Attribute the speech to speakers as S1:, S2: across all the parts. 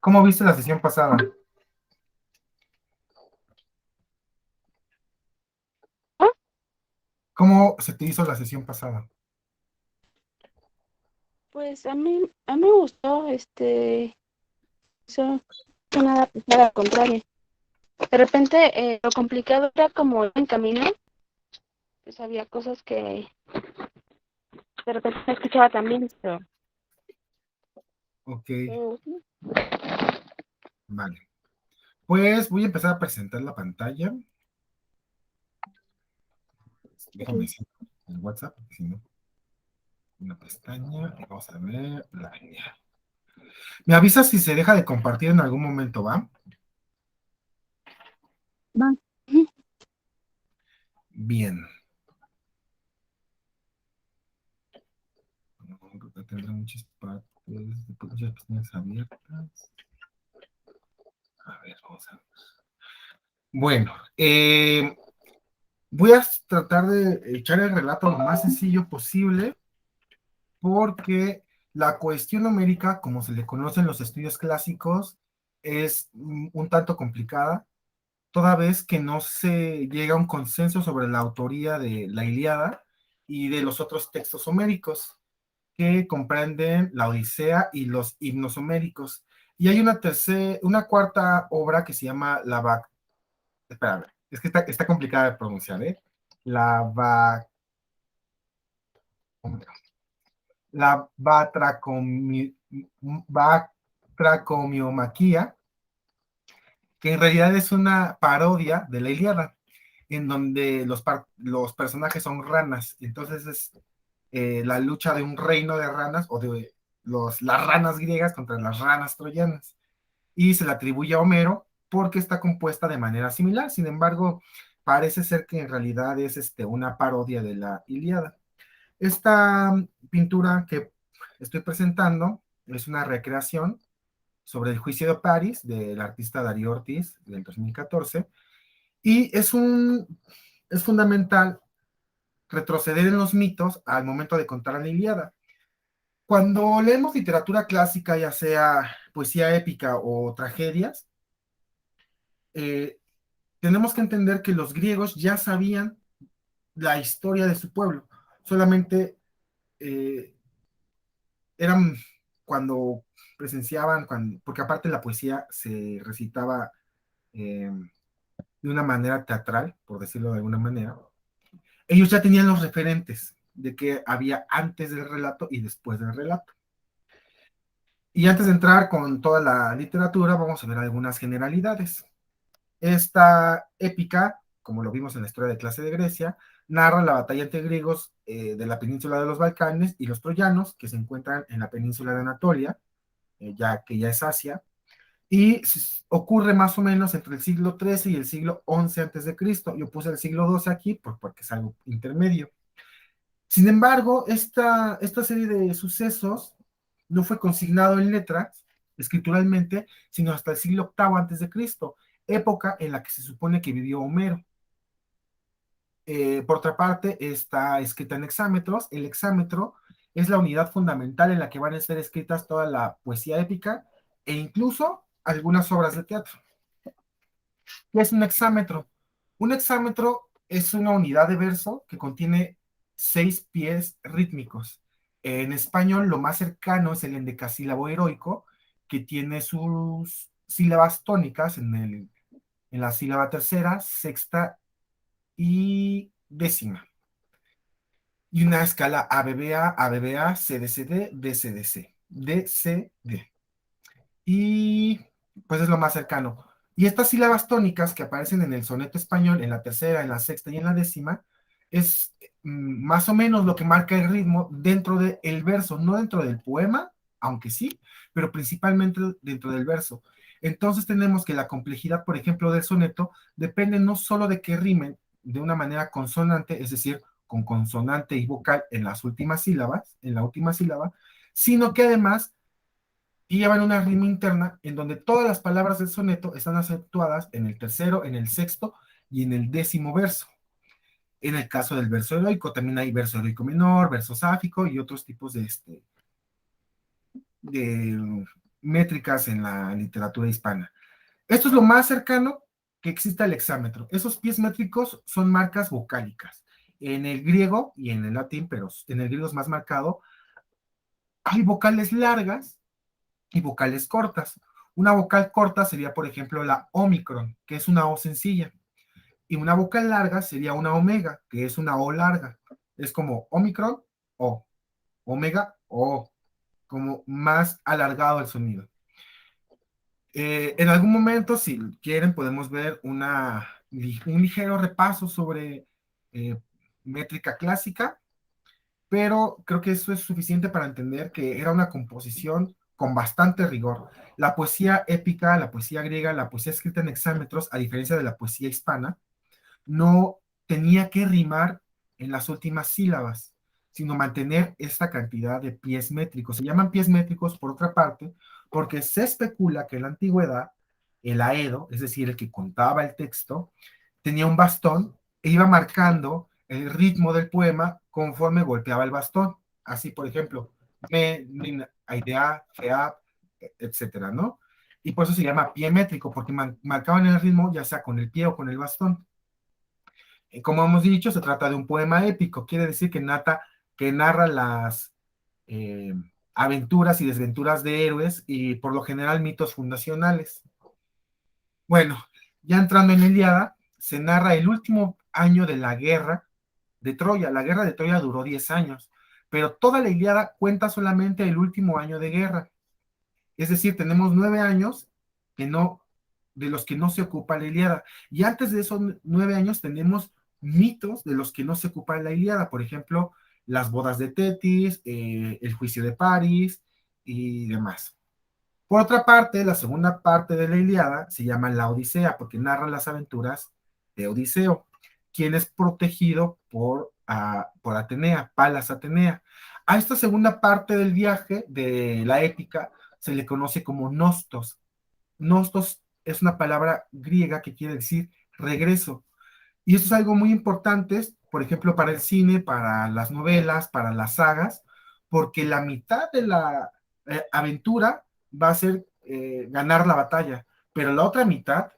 S1: ¿Cómo viste la sesión pasada?
S2: Ah,
S1: ¿Cómo se te hizo la sesión pasada?
S2: pues a mí me gustó, eso, no nada, pues nada al contrario. De repente, lo complicado era como en camino, pues había cosas que de repente no escuchaba también,
S1: Ok,
S2: sí.
S1: vale. Pues voy a empezar a presentar la pantalla.
S2: Ok.
S1: Déjame decir el WhatsApp, porque si no, una pestaña. Y vamos a ver la línea. Me avisas si se deja de compartir en algún momento, ¿va?
S2: Va. Ujú.
S1: Bien. No, creo que tendrá muchas partes, muchas pestañas abiertas. A ver, vamos a ver. Bueno, voy a tratar de echar el relato lo más sencillo posible porque la cuestión numérica, como se le conoce en los estudios clásicos, es un tanto complicada, toda vez que no se llega a un consenso sobre la autoría de la Ilíada y de los otros textos homéricos, que comprenden la Odisea y los himnos homéricos. Y hay una cuarta obra que se llama espérame, es que está complicada de pronunciar, ¿eh? La va, la batracomiomaquia, que en realidad es una parodia de la Ilíada, en donde los personajes son ranas. Entonces es la lucha de un reino de ranas o de las ranas griegas contra las ranas troyanas. Y se le atribuye a Homero porque está compuesta de manera similar. Sin embargo, parece ser que en realidad es una parodia de la Ilíada. Esta pintura que estoy presentando es una recreación sobre el juicio de París del artista Darío Ortiz del 2014 y es fundamental retroceder en los mitos al momento de contar la Ilíada. Cuando leemos literatura clásica, ya sea poesía épica o tragedias, eh, tenemos que entender que los griegos ya sabían la historia de su pueblo, solamente eh, eran cuando presenciaban, porque aparte la poesía se recitaba eh, de una manera teatral, por decirlo de alguna manera, ellos ya tenían los referentes de qué había antes del relato y después del relato. Y antes de entrar con toda la literatura, vamos a ver algunas generalidades. Esta épica, como lo vimos en la historia de clase de Grecia, narra la batalla entre griegos de la península de los Balcanes y los troyanos, que se encuentran en la península de Anatolia, ya que ya es Asia, y ocurre más o menos entre el siglo XIII y el siglo XI antes de Cristo. Yo puse el siglo XII aquí porque es algo intermedio. Sin embargo, esta serie de sucesos no fue consignado en letras, escrituralmente, sino hasta el siglo octavo antes de Cristo, época en la que se supone que vivió Homero. Por otra parte, está escrita en hexámetros. El hexámetro es la unidad fundamental en la que van a ser escritas toda la poesía épica e incluso algunas obras de teatro. ¿Qué es un hexámetro? Un hexámetro es una unidad de verso que contiene 6 pies rítmicos. En español, lo más cercano es el endecasílabo heroico, que tiene sus sílabas tónicas en la sílaba tercera, sexta y décima. Y una escala ABBA, ABBA, CDCD, DCDC, DCD. Y pues es lo más cercano. Y estas sílabas tónicas que aparecen en el soneto español, en la tercera, en la sexta y en la décima, es más o menos lo que marca el ritmo dentro del verso, no dentro del poema, aunque sí, pero principalmente dentro del verso. Entonces tenemos que la complejidad, por ejemplo, del soneto depende no solo de que rimen de una manera consonante, es decir, con consonante y vocal en las últimas sílabas, en la última sílaba, sino que además y llevan una rima interna en donde todas las palabras del soneto están acentuadas en el tercero, en el sexto y en el décimo verso. En el caso del verso heroico, también hay verso heroico menor, verso sáfico y otros tipos de métricas en la literatura hispana. Esto es lo más cercano que existe al hexámetro. Esos pies métricos son marcas vocálicas. En el griego y en el latín, pero en el griego es más marcado, hay vocales largas y vocales cortas. Una vocal corta sería, por ejemplo, la omicron, que es una O sencilla. Y una vocal larga sería una omega, que es una O larga. Es como omicron, O, omega, O, como más alargado el sonido. En algún momento, si quieren, podemos ver un ligero repaso sobre eh, métrica clásica, pero creo que eso es suficiente para entender que era una composición con bastante rigor. La poesía épica, la poesía griega, la poesía escrita en hexámetros, a diferencia de la poesía hispana, no tenía que rimar en las últimas sílabas, sino mantener esta cantidad de pies métricos. Se llaman pies métricos, por otra parte, porque se especula que en la antigüedad el aedo, es decir, el que contaba el texto, tenía un bastón e iba marcando el ritmo del poema conforme golpeaba el bastón. Así, por ejemplo, me, min, aidea, fea, etcétera, ¿no? Y por eso se llama pie métrico, porque marcaban el ritmo ya sea con el pie o con el bastón. Como hemos dicho, se trata de un poema épico, quiere decir que narra las eh, aventuras y desventuras de héroes y por lo general mitos fundacionales. Bueno, ya entrando en la Ilíada, se narra el último año de la guerra de Troya. La guerra de Troya duró 10 años, pero toda la Ilíada cuenta solamente el último año de guerra. Es decir, tenemos 9 años que no, de los que no se ocupa la Ilíada. Y antes de esos 9 años tenemos mitos de los que no se ocupa la Ilíada. Por ejemplo, las bodas de Tetis, el juicio de París y demás. Por otra parte, la segunda parte de la Ilíada se llama la Odisea, porque narra las aventuras de Odiseo, quien es protegido por Atenea, Palas Atenea. A esta segunda parte del viaje de la épica se le conoce como Nostos. Nostos es una palabra griega que quiere decir regreso. Y esto es algo muy importante, por ejemplo, para el cine, para las novelas, para las sagas, porque la mitad de la aventura va a ser ganar la batalla, pero la otra mitad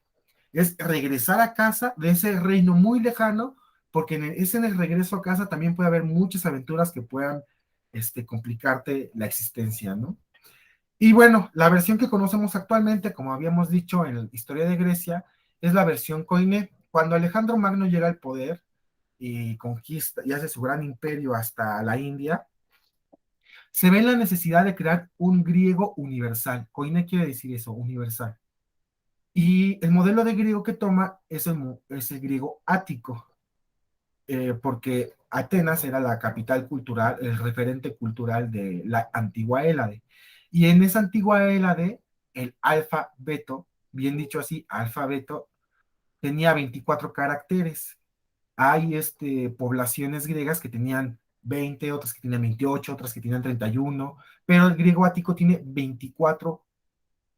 S1: es regresar a casa de ese reino muy lejano, porque en el regreso a casa también puede haber muchas aventuras que puedan complicarte la existencia, ¿no? Y bueno, la versión que conocemos actualmente, como habíamos dicho en la historia de Grecia, es la versión Koiné. Cuando Alejandro Magno llega al poder y conquista y hace su gran imperio hasta la India, se ve la necesidad de crear un griego universal. Koiné quiere decir eso, universal. Y el modelo de griego que toma es el griego ático, porque Atenas era la capital cultural, el referente cultural de la antigua Hélade. Y en esa antigua Hélade, el alfabeto, bien dicho así, alfabeto, tenía 24 caracteres. Hay poblaciones griegas que tenían 20, otras que tenían 28, otras que tenían 31, pero el griego ático tiene 24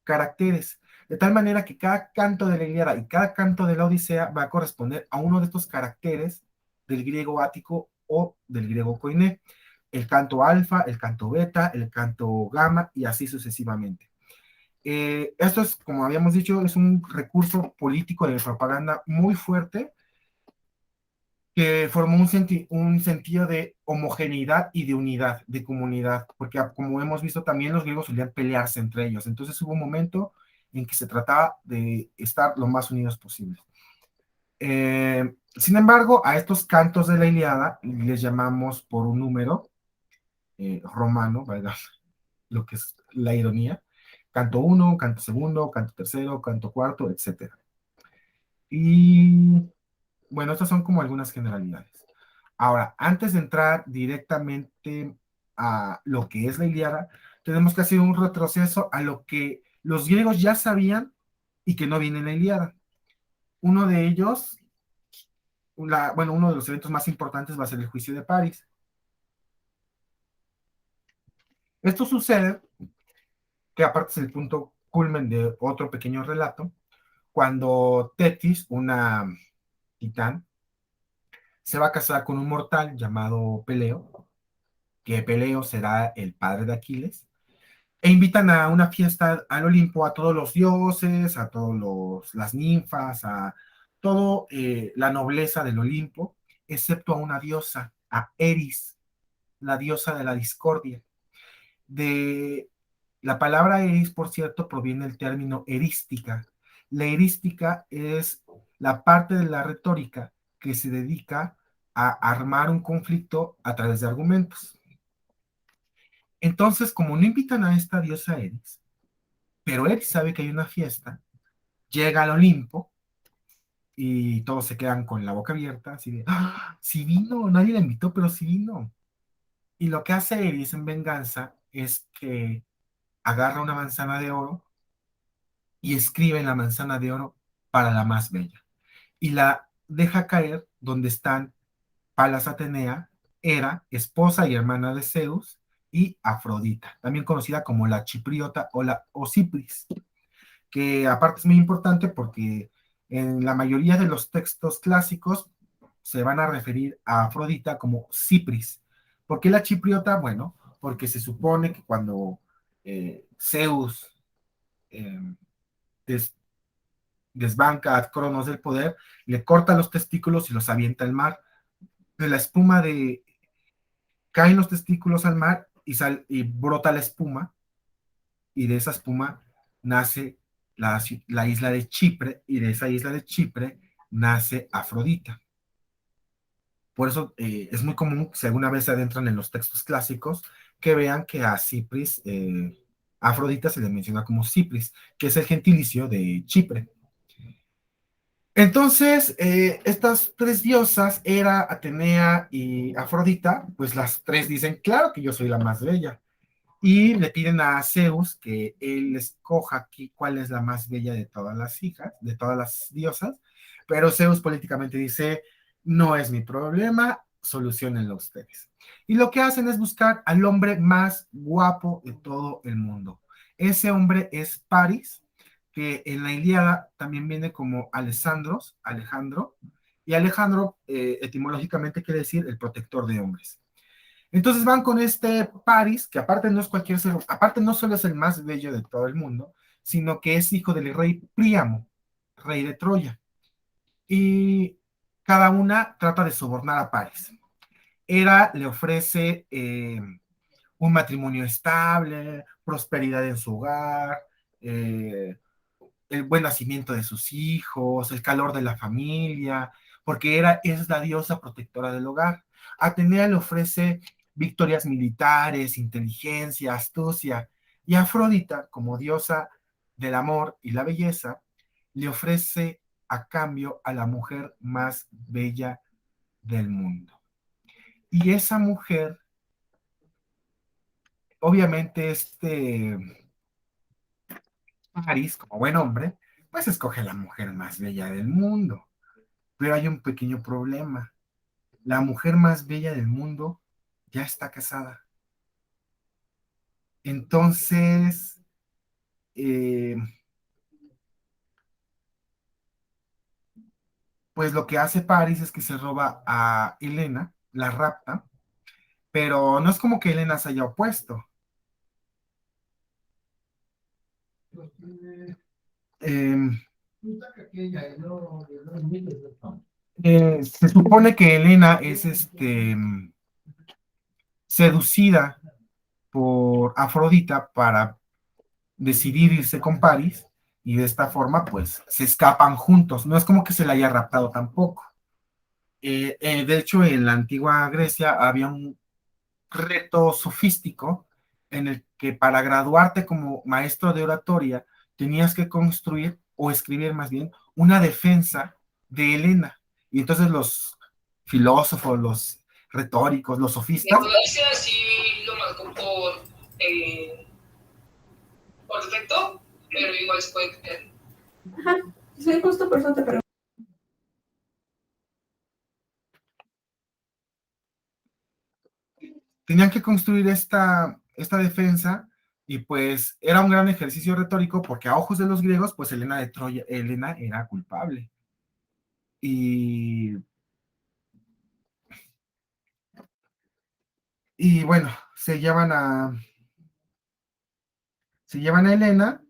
S1: caracteres, de tal manera que cada canto de la Ilíada y cada canto de la Odisea va a corresponder a uno de estos caracteres del griego ático o del griego koiné, el canto alfa, el canto beta, el canto gamma y así sucesivamente. Esto es, como habíamos dicho, es un recurso político de propaganda muy fuerte que formó un sentido de homogeneidad y de unidad, de comunidad, porque como hemos visto también los griegos solían pelearse entre ellos, entonces hubo un momento en que se trataba de estar lo más unidos posible. Sin embargo, a estos cantos de la Ilíada les llamamos por un número romano, ¿verdad? Lo que es la ironía, canto 1, canto segundo, canto tercero, canto cuarto, etcétera. Y bueno, estas son como algunas generalidades. Ahora, antes de entrar directamente a lo que es la Ilíada, tenemos que hacer un retroceso a lo que los griegos ya sabían y que no viene en la Ilíada. Uno de ellos, bueno, uno de los eventos más importantes va a ser el juicio de París. Esto sucede, que aparte es el punto culmen de otro pequeño relato, cuando Tetis, una titán, se va a casar con un mortal llamado Peleo, que Peleo será el padre de Aquiles. e invitan a una fiesta al Olimpo a todos los dioses, a todas las ninfas, a toda la nobleza del Olimpo, excepto a una diosa, a Eris, la diosa de la discordia. De la palabra eris, por cierto, proviene del término erística. La erística es la parte de la retórica que se dedica a armar un conflicto a través de argumentos. Entonces, como no invitan a esta diosa Eris, pero Eris sabe que hay una fiesta, llega al Olimpo y todos se quedan con la boca abierta, así de, ¡ah! Sí vino, nadie la invitó, pero sí vino. Y lo que hace Eris en venganza es que agarra una manzana de oro y escribe en la manzana de oro para la más bella. Y la deja caer donde están Palas Atenea, Hera, esposa y hermana de Zeus, y Afrodita, también conocida como la chipriota o la Ocipris, que aparte es muy importante porque en la mayoría de los textos clásicos se van a referir a Afrodita como Cipris. ¿Por qué la chipriota? Bueno, porque se supone que cuando Zeus eh, des, desbanca a Cronos del poder, le corta los testículos y los avienta al mar. De la espuma de caen los testículos al mar y brota la espuma, y de esa espuma nace la isla de Chipre, y de esa isla de Chipre nace Afrodita. Por eso es muy común, si alguna vez se adentran en los textos clásicos, que vean que a Cipris, Afrodita se le menciona como Cipris, que es el gentilicio de Chipre. Entonces, estas tres diosas, Hera, Atenea y Afrodita, pues las tres dicen, claro que yo soy la más bella. Y le piden a Zeus que él escoja aquí cuál es la más bella de todas las hijas, de todas las diosas, pero Zeus políticamente dice, no es mi problema, solucionenlo ustedes. Y lo que hacen es buscar al hombre más guapo de todo el mundo. Ese hombre es Paris, que en la Ilíada también viene como Alejandro, y Alejandro etimológicamente quiere decir el protector de hombres. Entonces van con este Paris, que aparte no es cualquier ser, aparte no solo es el más bello de todo el mundo, sino que es hijo del rey Príamo, rey de Troya. Y cada una trata de sobornar a Paris. Hera le ofrece un matrimonio estable, prosperidad en su hogar, eh, el buen nacimiento de sus hijos, el calor de la familia, porque Hera es la diosa protectora del hogar. Atenea le ofrece victorias militares, inteligencia, astucia, y Afrodita, como diosa del amor y la belleza, le ofrece a cambio a la mujer más bella del mundo. Y esa mujer, obviamente, Paris, como buen hombre, pues escoge a la mujer más bella del mundo. Pero hay un pequeño problema. La mujer más bella del mundo ya está casada. Entonces, eh, pues lo que hace Paris es que se roba a Helena, la rapta, pero no es como que Helena se haya opuesto. Eh, se supone que Helena es seducida por Afrodita para decidir irse con Paris, y de esta forma pues se escapan juntos. No es como que se la haya raptado tampoco. De hecho, en la antigua Grecia había un reto sofístico en el que para graduarte como maestro de oratoria tenías que construir o escribir más bien una defensa de Helena. Y entonces los filósofos, los retóricos, los sofistas.
S3: Nicolás sí lo marcó por defecto, pero igual se puede cambiar. Ajá, sí, justo por eso te pregunto.
S1: Tenían que construir esta defensa, y pues era un gran ejercicio retórico porque a ojos de los griegos, pues Helena de Troya, Helena era culpable. Y, y bueno, se llevan Se llevan a Helena.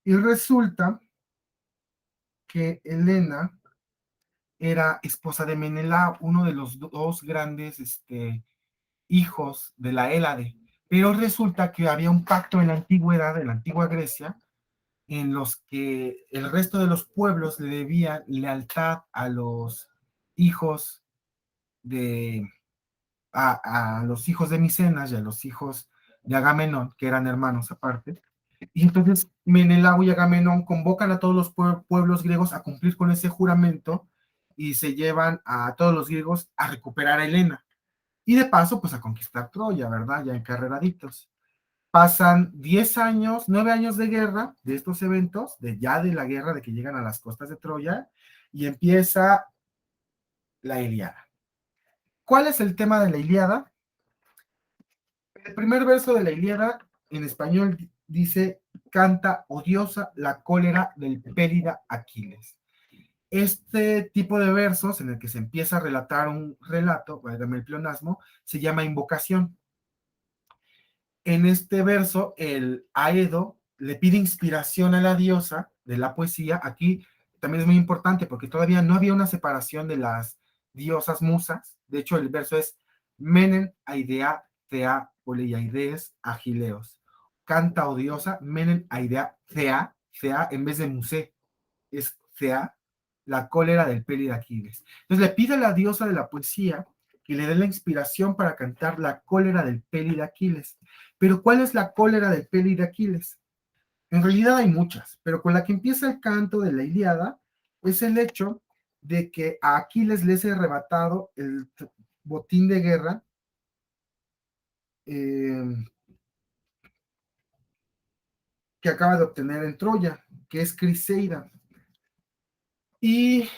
S1: Y resulta que Helena era esposa de Menelao, uno de los dos grandes hijos de la Hélade. Pero resulta que había un pacto en la antigüedad, en la antigua Grecia, en los que el resto de los pueblos le debían lealtad a los hijos de, a los hijos de Micenas y a los hijos de Agamenón, que eran hermanos aparte. Y entonces Menelao y Agamenón convocan a todos los pueblos griegos a cumplir con ese juramento y se llevan a todos los griegos a recuperar a Helena. Y de paso, pues a conquistar Troya, ¿verdad? Ya encarreraditos. Pasan 10 años, 9 años de guerra de estos eventos, ya de la guerra de que llegan a las costas de Troya, y empieza la Ilíada. ¿Cuál es el tema de la Ilíada? El primer verso de la Ilíada en español dice: canta odiosa la cólera del pélida Aquiles. Este tipo de versos en el que se empieza a relatar un relato, válgame el pleonasmo, se llama invocación. En este verso, el Aedo le pide inspiración a la diosa de la poesía. Aquí también es muy importante porque todavía no había una separación de las diosas musas. De hecho, el verso es Menen, Aidea, Thea, Poleiaides, Agileos. Canta o diosa, Menen, Aidea, Thea, Thea en vez de Musé, es Thea, la cólera del peli de Aquiles. Entonces le pide a la diosa de la poesía que le dé la inspiración para cantar la cólera del peli de Aquiles. Pero ¿cuál es la cólera del peli de Aquiles? En realidad hay muchas, pero con la que empieza el canto de la Ilíada es el hecho de que a Aquiles le es arrebatado el botín de guerra que acaba de obtener en Troya, que es Criseida. Y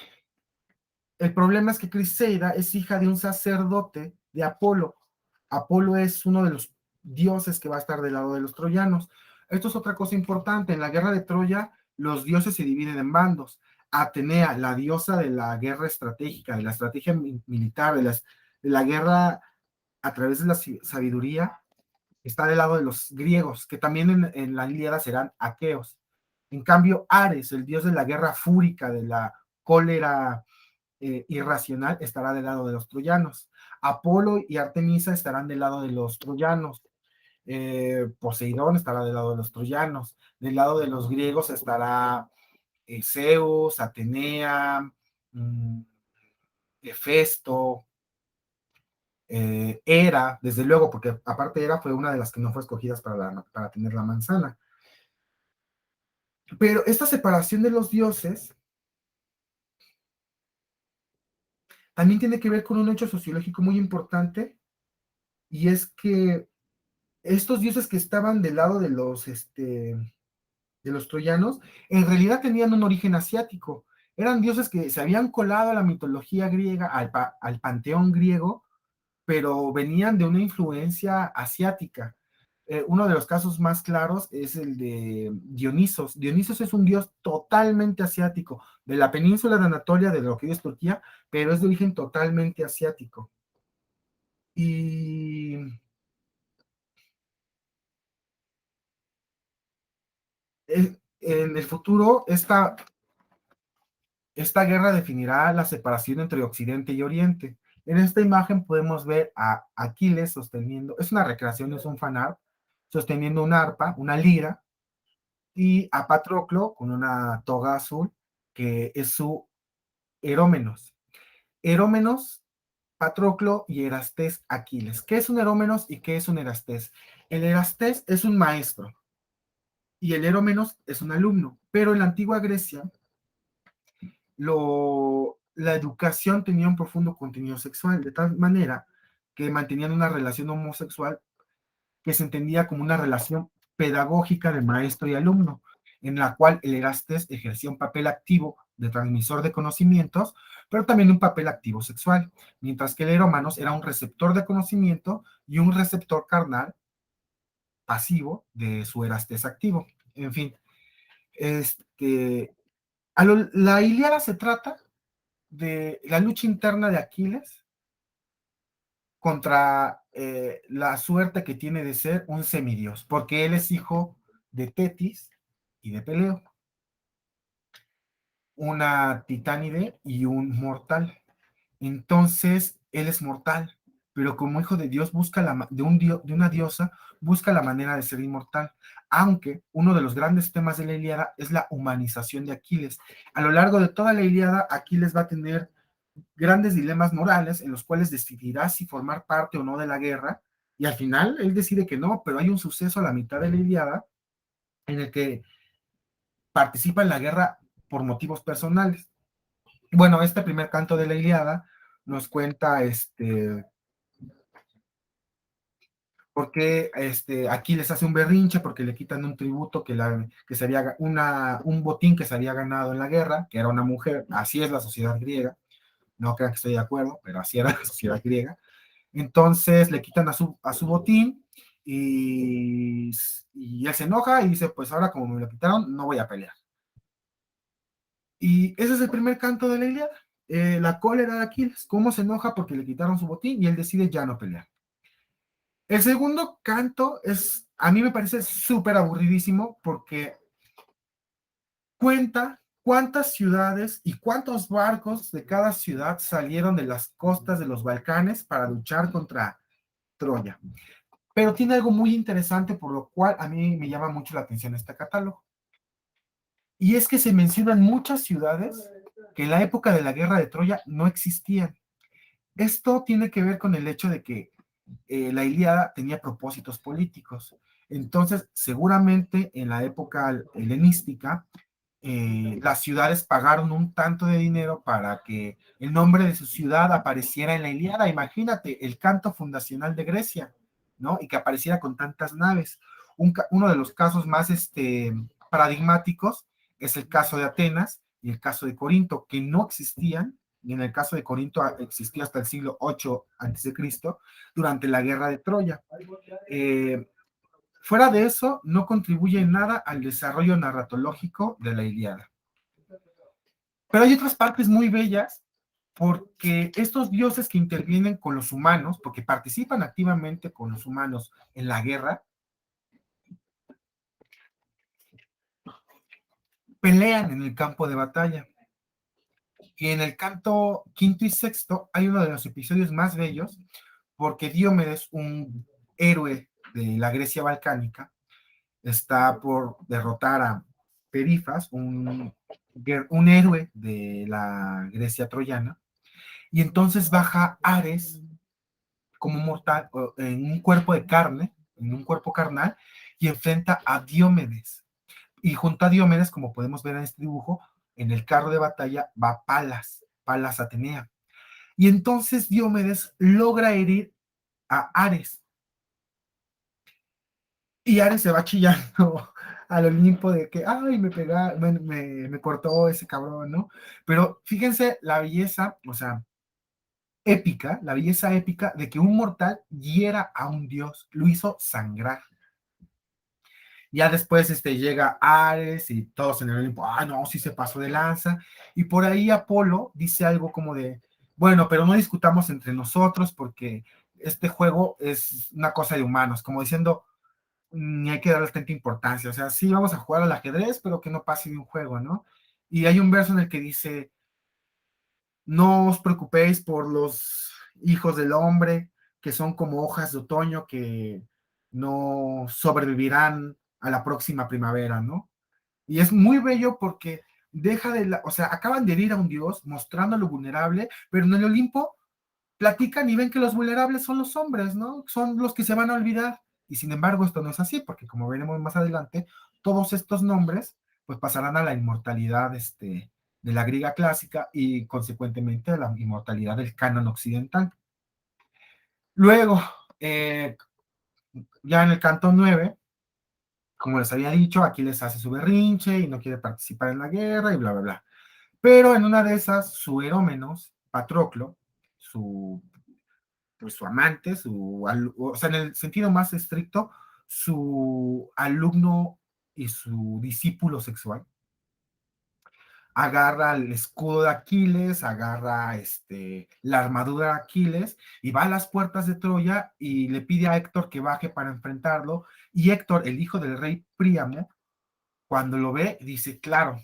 S1: el problema es que Criseida es hija de un sacerdote de Apolo. Apolo es uno de los dioses que va a estar del lado de los troyanos. Esto es otra cosa importante. En la guerra de Troya, los dioses se dividen en bandos. Atenea, la diosa de la guerra estratégica, de la estrategia militar, de la guerra a través de la sabiduría, está del lado de los griegos, que también en la Ilíada serán aqueos. En cambio, Ares, el dios de la guerra fúrica, de la cólera irracional, estará del lado de los troyanos. Apolo y Artemisa estarán del lado de los troyanos. Poseidón estará del lado de los troyanos. Del lado de los griegos estará Zeus, Atenea, Hefesto, Hera, desde luego, porque aparte Hera fue una de las que no fue escogidas para tener la manzana. Pero esta separación de los dioses también tiene que ver con un hecho sociológico muy importante, y es que estos dioses que estaban del lado de los troyanos, en realidad tenían un origen asiático. Eran dioses que se habían colado a la mitología griega, al panteón griego, pero venían de una influencia asiática. Uno de los casos más claros es el de Dionisos. Dionisos es un dios totalmente asiático, de la península de Anatolia, de lo que hoy es Turquía, pero es de origen totalmente asiático. Y en el futuro, esta guerra definirá la separación entre Occidente y Oriente. En esta imagen podemos ver a Aquiles sosteniendo, es una recreación, es un fanart, sosteniendo una arpa, una lira, y a Patroclo con una toga azul, que es su Erómenos. Erómenos, Patroclo y Erastés Aquiles. ¿Qué es un Erómenos y qué es un Erastés? El Erastés es un maestro y el Erómenos es un alumno, pero en la antigua Grecia la educación tenía un profundo contenido sexual, de tal manera que mantenían una relación homosexual que se entendía como una relación pedagógica de maestro y alumno, en la cual el Erastes ejercía un papel activo de transmisor de conocimientos, pero también un papel activo sexual, mientras que el Erómanos era un receptor de conocimiento y un receptor carnal pasivo de su Erastes activo. En fin, la Ilíada se trata de la lucha interna de Aquiles contra la suerte que tiene de ser un semidios, porque él es hijo de Tetis y de Peleo, una titánide y un mortal. Entonces, él es mortal, pero como hijo de Dios busca de una diosa, busca la manera de ser inmortal, aunque uno de los grandes temas de la Ilíada es la humanización de Aquiles. A lo largo de toda la Ilíada, Aquiles va a tener grandes dilemas morales en los cuales decidirá si formar parte o no de la guerra, y al final él decide que no, pero hay un suceso a la mitad de la Ilíada en el que participa en la guerra por motivos personales. Bueno, este primer canto de la Ilíada nos cuenta porque aquí les hace un berrinche porque le quitan un tributo que se había, un botín que se había ganado en la guerra, que era una mujer. Así es la sociedad griega, no crean que estoy de acuerdo, pero así era la sociedad griega. Entonces le quitan a su botín y él se enoja y dice, pues ahora como me lo quitaron, no voy a pelear. Y ese es el primer canto de la Ilíada, la cólera de Aquiles, cómo se enoja porque le quitaron su botín y él decide ya no pelear. El segundo canto a mí me parece súper aburridísimo porque cuenta cuántas ciudades y cuántos barcos de cada ciudad salieron de las costas de los Balcanes para luchar contra Troya. Pero tiene algo muy interesante por lo cual a mí me llama mucho la atención este catálogo. Y es que se mencionan muchas ciudades que en la época de la guerra de Troya no existían. Esto tiene que ver con el hecho de que la Ilíada tenía propósitos políticos. Entonces, seguramente en la época helenística, las ciudades pagaron un tanto de dinero para que el nombre de su ciudad apareciera en la Ilíada. Imagínate, el canto fundacional de Grecia, ¿no? Y que apareciera con tantas naves. Uno de los casos más paradigmáticos es el caso de Atenas y el caso de Corinto, que no existían, y en el caso de Corinto existió hasta el siglo VIII a.C., durante la guerra de Troya. Fuera de eso, no contribuye en nada al desarrollo narratológico de la Ilíada. Pero hay otras partes muy bellas, porque estos dioses que intervienen con los humanos, porque participan activamente con los humanos en la guerra, pelean en el campo de batalla. Y en el canto quinto y sexto hay uno de los episodios más bellos, porque Diomedes, un héroe de la Grecia balcánica, está por derrotar a Perifas, un héroe de la Grecia troyana, y entonces baja Ares como mortal en un cuerpo de carne, en un cuerpo carnal, y enfrenta a Diomedes. Y junto a Diomedes, como podemos ver en este dibujo, en el carro de batalla va Palas Atenea. Y entonces Diomedes logra herir a Ares. Y Ares se va chillando al Olimpo de que, ay, me cortó ese cabrón, ¿no? Pero fíjense la belleza, o sea, épica, la belleza épica de que un mortal hiera a un dios, lo hizo sangrar. Ya después llega Ares y todos en el Olimpo, ah, no, sí se pasó de lanza. Y por ahí Apolo dice algo como de, bueno, pero no discutamos entre nosotros porque este juego es una cosa de humanos, como diciendo, ni hay que darle tanta importancia. O sea, sí vamos a jugar al ajedrez, pero que no pase de un juego, ¿no? Y hay un verso en el que dice, no os preocupéis por los hijos del hombre, que son como hojas de otoño que no sobrevivirán a la próxima primavera, ¿no? Y es muy bello porque o sea, acaban de herir a un dios mostrándolo vulnerable, pero en el Olimpo platican y ven que los vulnerables son los hombres, ¿no? Son los que se van a olvidar. Y sin embargo, esto no es así, porque como veremos más adelante, todos estos nombres pues pasarán a la inmortalidad de la griega clásica y consecuentemente a la inmortalidad del canon occidental. Luego, ya en el canto 9, como les había dicho, aquí les hace su berrinche y no quiere participar en la guerra y bla, bla, bla. Pero en una de esas, su Herómenos, Patroclo, su amante, o sea, en el sentido más estricto, su alumno y su discípulo sexual, agarra el escudo de Aquiles, agarra la armadura de Aquiles y va a las puertas de Troya y le pide a Héctor que baje para enfrentarlo. Y Héctor, el hijo del rey Príamo, cuando lo ve, dice, claro,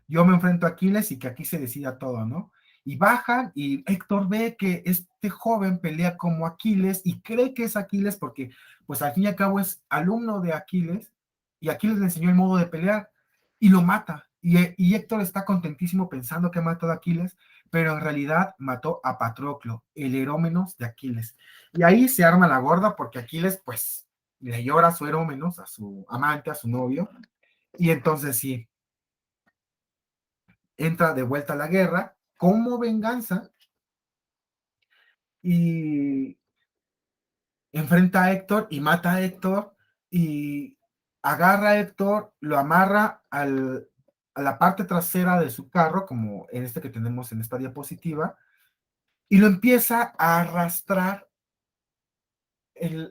S1: yo me enfrento a Aquiles y que aquí se decida todo, ¿no? Y bajan y Héctor ve que este joven pelea como Aquiles y cree que es Aquiles porque, pues al fin y al cabo es alumno de Aquiles y Aquiles le enseñó el modo de pelear y lo mata. Y Héctor está contentísimo pensando que mató a Aquiles, pero en realidad mató a Patroclo, el Herómenos de Aquiles. Y ahí se arma la gorda porque Aquiles, pues, le llora a su Herómenos, a su amante, a su novio, y entonces sí, entra de vuelta a la guerra como venganza y enfrenta a Héctor y mata a Héctor y agarra a Héctor, lo amarra a la parte trasera de su carro, como en este que tenemos en esta diapositiva, y lo empieza a arrastrar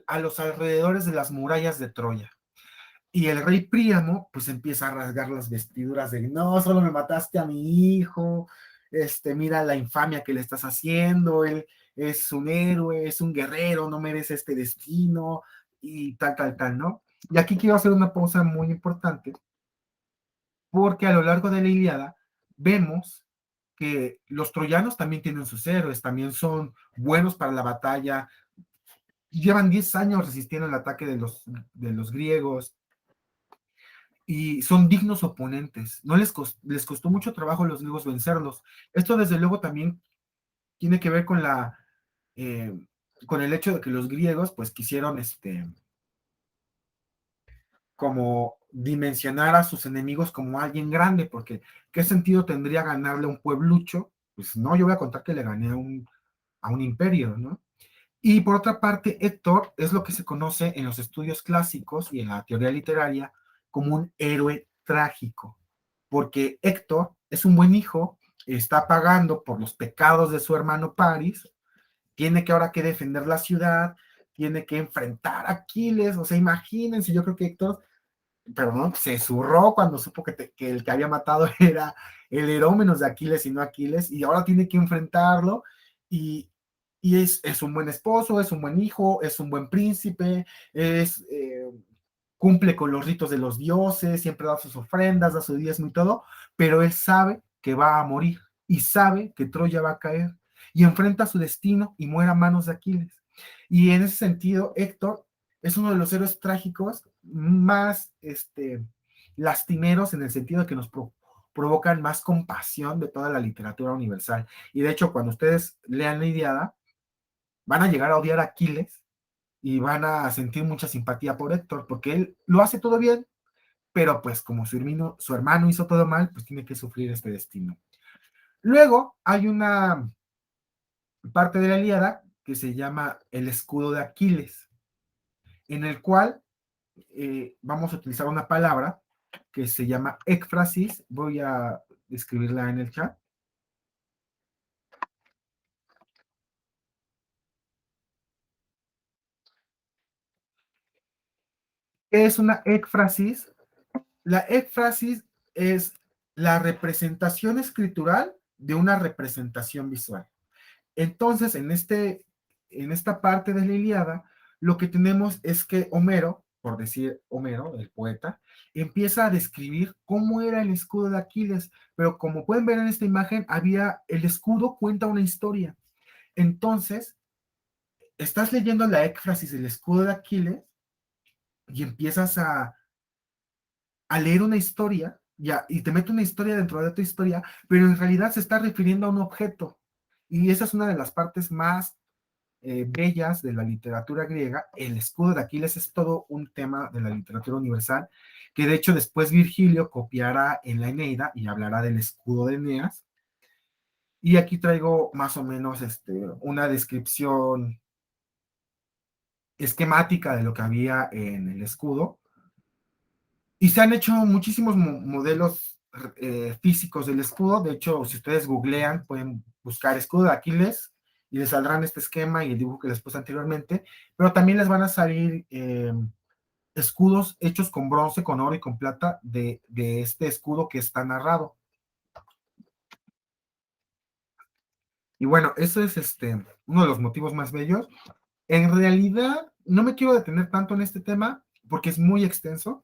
S1: a los alrededores de las murallas de Troya. Y el rey Príamo, pues empieza a rasgar las vestiduras de, no, solo me mataste a mi hijo, mira la infamia que le estás haciendo, él es un héroe, es un guerrero, no merece este destino, y tal, tal, tal, ¿no? Y aquí quiero hacer una pausa muy importante, porque a lo largo de la Ilíada vemos que los troyanos también tienen sus héroes, también son buenos para la batalla, llevan 10 años resistiendo el ataque de los griegos, y son dignos oponentes. No les costó mucho trabajo a los griegos vencerlos. Esto desde luego también tiene que ver eh, con el hecho de que los griegos pues quisieron como dimensionar a sus enemigos como alguien grande, porque ¿qué sentido tendría ganarle a un pueblucho? Pues no, yo voy a contar que le gané a un imperio, ¿no? Y por otra parte, Héctor es lo que se conoce en los estudios clásicos y en la teoría literaria como un héroe trágico, porque Héctor es un buen hijo, está pagando por los pecados de su hermano Paris, tiene que ahora que defender la ciudad, tiene que enfrentar a Aquiles, o sea, imagínense, yo creo que Héctor, perdón, se zurró cuando supo que el que había matado era el Herómenos de Aquiles y no Aquiles, y ahora tiene que enfrentarlo, y, es un buen esposo, es un buen hijo, es un buen príncipe, cumple con los ritos de los dioses, siempre da sus ofrendas, da su diezmo y todo, pero él sabe que va a morir y sabe que Troya va a caer y enfrenta su destino y muere a manos de Aquiles. Y en ese sentido, Héctor es uno de los héroes trágicos más lastimeros en el sentido de que nos provocan más compasión de toda la literatura universal. Y de hecho, cuando ustedes lean la Ilíada, van a llegar a odiar a Aquiles y van a sentir mucha simpatía por Héctor, porque él lo hace todo bien, pero pues como su hermano hizo todo mal, pues tiene que sufrir este destino. Luego hay una parte de la Ilíada que se llama el escudo de Aquiles, en el cual vamos a utilizar una palabra que se llama éfrasis, voy a escribirla en el chat. ¿Qué es una éfrasis? La éfrasis es la representación escritural de una representación visual. Entonces, en esta parte de la Ilíada, lo que tenemos es que Homero, por decir Homero, el poeta, empieza a describir cómo era el escudo de Aquiles, pero como pueden ver en esta imagen, el escudo cuenta una historia. Entonces, estás leyendo la éfrasis del escudo de Aquiles y empiezas leer una historia y te mete una historia dentro de tu historia, pero en realidad se está refiriendo a un objeto. Y esa es una de las partes más bellas de la literatura griega. El escudo de Aquiles es todo un tema de la literatura universal, que de hecho después Virgilio copiará en la Eneida y hablará del escudo de Eneas. Y aquí traigo más o menos una descripción esquemática de lo que había en el escudo. Y se han hecho muchísimos modelos físicos del escudo. De hecho, si ustedes googlean, pueden buscar escudo de Aquiles y les saldrán este esquema y el dibujo que les puse anteriormente. Pero también les van a salir escudos hechos con bronce, con oro y con plata de este escudo que está narrado. Y bueno, eso es uno de los motivos más bellos. En realidad, no me quiero detener tanto en este tema porque es muy extenso.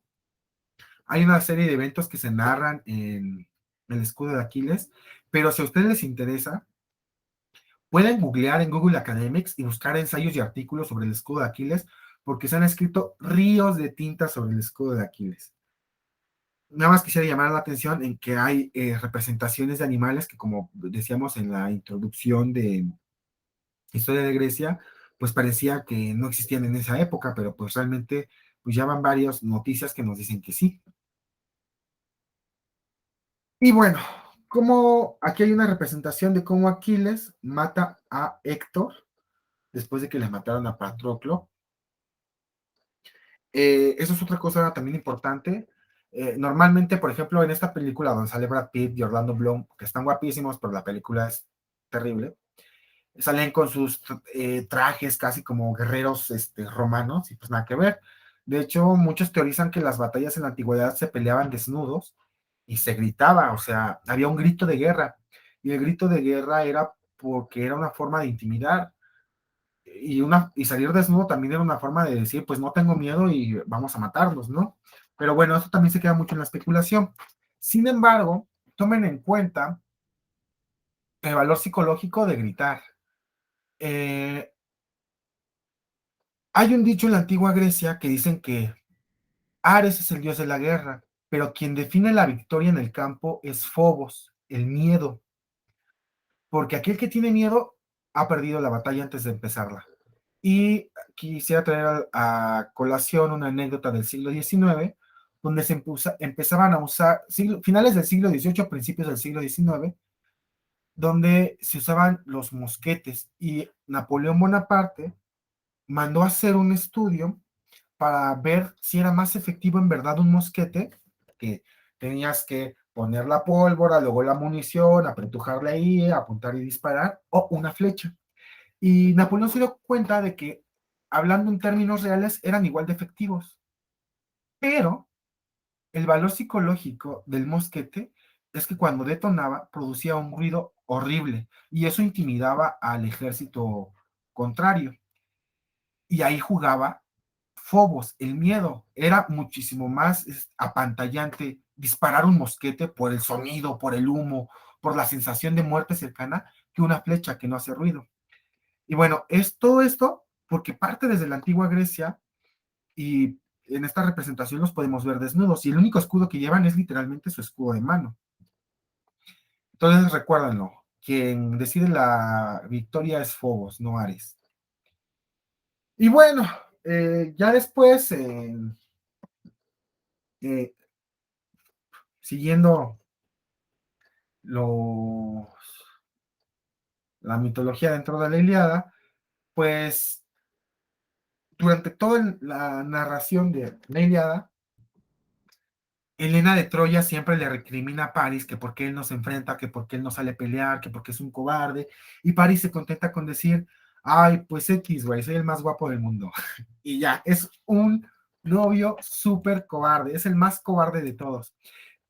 S1: Hay una serie de eventos que se narran en el escudo de Aquiles, pero si a ustedes les interesa, pueden googlear en Google Academics y buscar ensayos y artículos sobre el escudo de Aquiles, porque se han escrito ríos de tinta sobre el escudo de Aquiles. Nada más quisiera llamar la atención en que hay representaciones de animales que, como decíamos en la introducción de Historia de Grecia, pues parecía que no existían en esa época, pero pues realmente pues ya van varias noticias que nos dicen que sí. Y bueno, como aquí hay una representación de cómo Aquiles mata a Héctor después de que le mataron a Patroclo. Eso es otra cosa también importante. Normalmente, por ejemplo, en esta película donde sale Brad Pitt y Orlando Bloom, que están guapísimos, pero la película es terrible, salen con sus trajes casi como guerreros romanos y pues nada que ver. De hecho, muchos teorizan que las batallas en la antigüedad se peleaban desnudos y se gritaba, o sea, había un grito de guerra. Y el grito de guerra era porque era una forma de intimidar y salir desnudo también era una forma de decir, pues no tengo miedo y vamos a matarlos, ¿no? Pero bueno, esto también se queda mucho en la especulación. Sin embargo, tomen en cuenta el valor psicológico de gritar. Eh, Hay un dicho en la antigua Grecia que dicen que Ares es el dios de la guerra, pero quien define la victoria en el campo es Fobos, el miedo, porque aquel que tiene miedo ha perdido la batalla antes de empezarla. Y quisiera traer a colación una anécdota del siglo XIX, donde empezaban a usar, finales del siglo XVIII, principios del siglo XIX, donde se usaban los mosquetes y Napoleón Bonaparte mandó a hacer un estudio para ver si era más efectivo en verdad un mosquete, que tenías que poner la pólvora, luego la munición, apretujarle ahí, apuntar y disparar, o una flecha. Y Napoleón se dio cuenta de que, hablando en términos reales, eran igual de efectivos. Pero el valor psicológico del mosquete es que cuando detonaba producía un ruido horrible y eso intimidaba al ejército contrario. Y ahí jugaba Fobos, el miedo. Era muchísimo más apantallante disparar un mosquete por el sonido, por el humo, por la sensación de muerte cercana, que una flecha que no hace ruido. Y bueno, es todo esto porque parte desde la antigua Grecia y en esta representación los podemos ver desnudos y el único escudo que llevan es literalmente su escudo de mano. Entonces recuérdenlo, quien decide la victoria es Fobos, no Ares. Y bueno, ya después, eh, siguiendo los, la mitología dentro de la Ilíada, pues durante toda la narración de la Ilíada, Helena de Troya siempre le recrimina a Paris que por qué él no se enfrenta, que por qué él no sale a pelear, que porque es un cobarde, y Paris se contenta con decir, ay, pues X, güey, soy el más guapo del mundo. Y ya, es un novio súper cobarde, es el más cobarde de todos.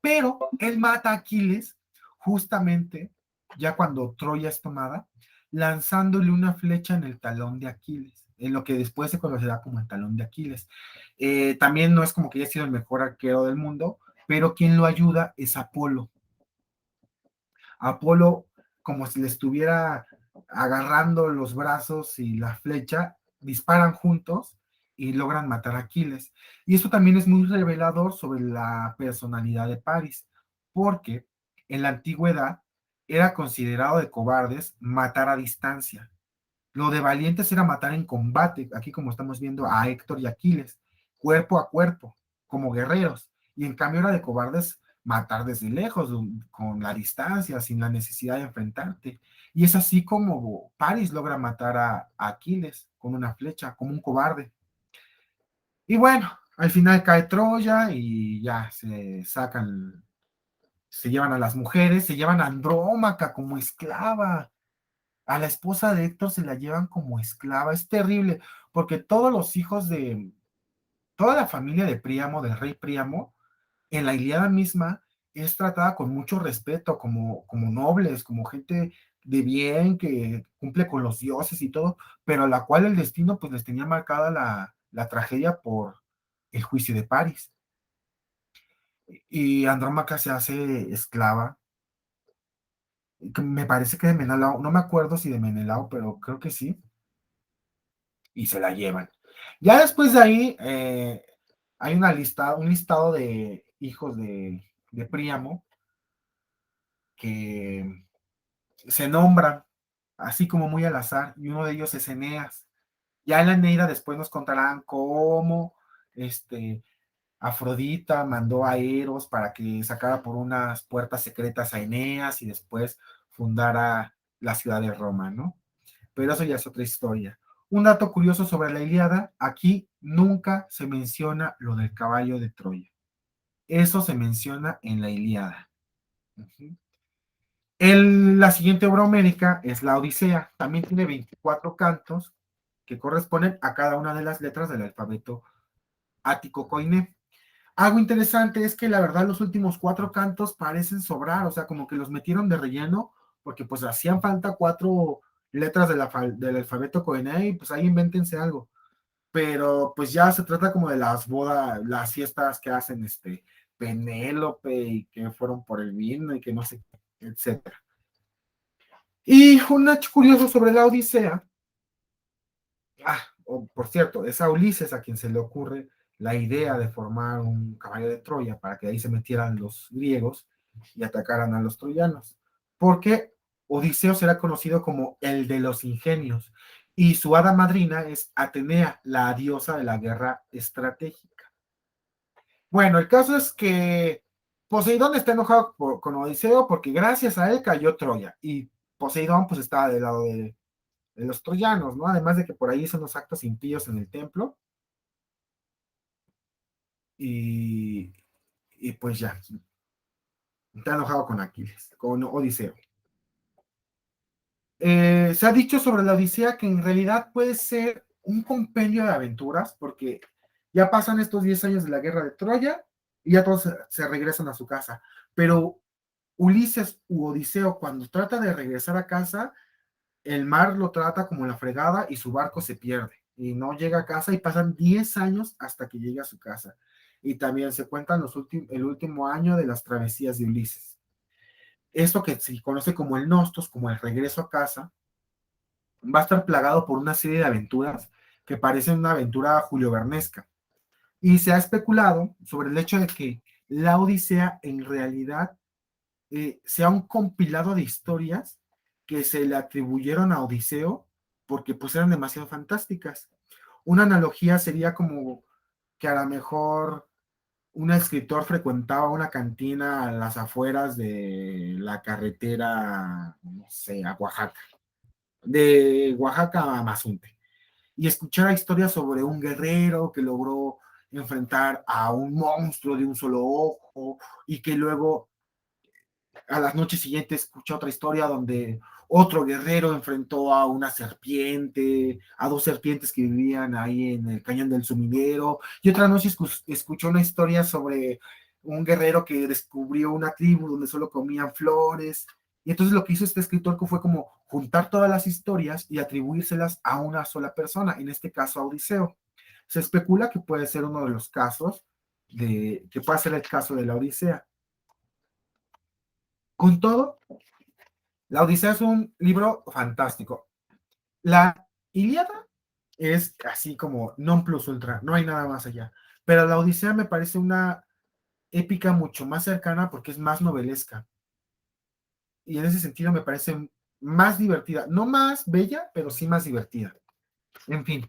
S1: Pero él mata a Aquiles justamente ya cuando Troya es tomada, lanzándole una flecha en el talón de Aquiles, en lo que después se conocerá como el talón de Aquiles. También no es como que haya sido el mejor arquero del mundo, pero quien lo ayuda es Apolo. Apolo, como si le estuviera agarrando los brazos y la flecha, disparan juntos y logran matar a Aquiles. Y eso también es muy revelador sobre la personalidad de Paris, porque en la antigüedad era considerado de cobardes matar a distancia. Lo de valientes era matar en combate, aquí como estamos viendo a Héctor y Aquiles, cuerpo a cuerpo, como guerreros. Y en cambio era de cobardes matar desde lejos, con la distancia, sin la necesidad de enfrentarte. Y es así como Paris logra matar a Aquiles con una flecha, como un cobarde. Y bueno, al final cae Troya y ya se llevan a las mujeres, se llevan a Andrómaca como esclava. A la esposa de Héctor se la llevan como esclava. Es terrible, porque todos los hijos de, toda la familia de Príamo, del rey Príamo, en la Ilíada misma, es tratada con mucho respeto, como nobles, como gente de bien, que cumple con los dioses y todo, pero a la cual el destino pues les tenía marcada la tragedia por el juicio de París. Y Andrómaca se hace esclava, que me parece que de Menelao, no me acuerdo si de Menelao, pero creo que sí, y se la llevan. Ya después de ahí hay un listado de hijos de Príamo que se nombran así como muy al azar, y uno de ellos es Eneas. Ya en la Eneida después nos contarán cómo Afrodita mandó a Eros para que sacara por unas puertas secretas a Eneas y después fundara la ciudad de Roma, ¿no? Pero eso ya es otra historia. Un dato curioso sobre la Ilíada, aquí nunca se menciona lo del caballo de Troya. Eso se menciona en la Ilíada. Uh-huh. La siguiente obra homérica es la Odisea. También tiene 24 cantos que corresponden a cada una de las letras del alfabeto ático-koiné. Algo interesante es que la verdad los últimos 4 cantos parecen sobrar, o sea, como que los metieron de relleno, porque pues hacían falta 4 letras del alfabeto koiné y pues ahí invéntense algo. Pero pues ya se trata como de las bodas, las fiestas que hacen Penélope y que fueron por el vino y que no sé, etcétera. Y un hecho curioso sobre la Odisea, por cierto, es a Ulises a quien se le ocurre la idea de formar un caballo de Troya para que ahí se metieran los griegos y atacaran a los troyanos, porque Odiseo será conocido como el de los ingenios y su hada madrina es Atenea, la diosa de la guerra estratégica. Bueno, el caso es que Poseidón está enojado con Odiseo porque gracias a él cayó Troya y Poseidón pues estaba del lado de los troyanos, ¿no? Además de que por ahí hizo unos actos impíos en el templo y, y pues ya, está enojado con Aquiles, con Odiseo. Se ha dicho sobre la Odisea que en realidad puede ser un compendio de aventuras porque ya pasan estos 10 años de la guerra de Troya y ya todos se regresan a su casa, pero Ulises u Odiseo cuando trata de regresar a casa, el mar lo trata como la fregada y su barco se pierde y no llega a casa y pasan 10 años hasta que llegue a su casa. Y también se cuentan el último año de las travesías de Ulises. Esto que se conoce como el Nostos, como el regreso a casa, va a estar plagado por una serie de aventuras que parecen una aventura julio-vernesca. Y se ha especulado sobre el hecho de que la Odisea en realidad sea un compilado de historias que se le atribuyeron a Odiseo porque pues eran demasiado fantásticas. Una analogía sería como que a lo mejor un escritor frecuentaba una cantina a las afueras de la carretera, no sé, a Oaxaca, de Oaxaca a Mazunte, y escuchara historias sobre un guerrero que logró enfrentar a un monstruo de un solo ojo y que luego a las noches siguientes escuché otra historia donde otro guerrero enfrentó a una serpiente, a 2 serpientes que vivían ahí en el cañón del sumidero, y otra noche escuchó una historia sobre un guerrero que descubrió una tribu donde solo comían flores, y entonces lo que hizo este escritor fue como juntar todas las historias y atribuírselas a una sola persona, en este caso a Odiseo. Se especula que puede ser uno de los casos, que puede ser el caso de la Odisea. Con todo, la Odisea es un libro fantástico. La Ilíada es así como non plus ultra, no hay nada más allá. Pero la Odisea me parece una épica mucho más cercana porque es más novelesca. Y en ese sentido me parece más divertida. No más bella, pero sí más divertida. En fin,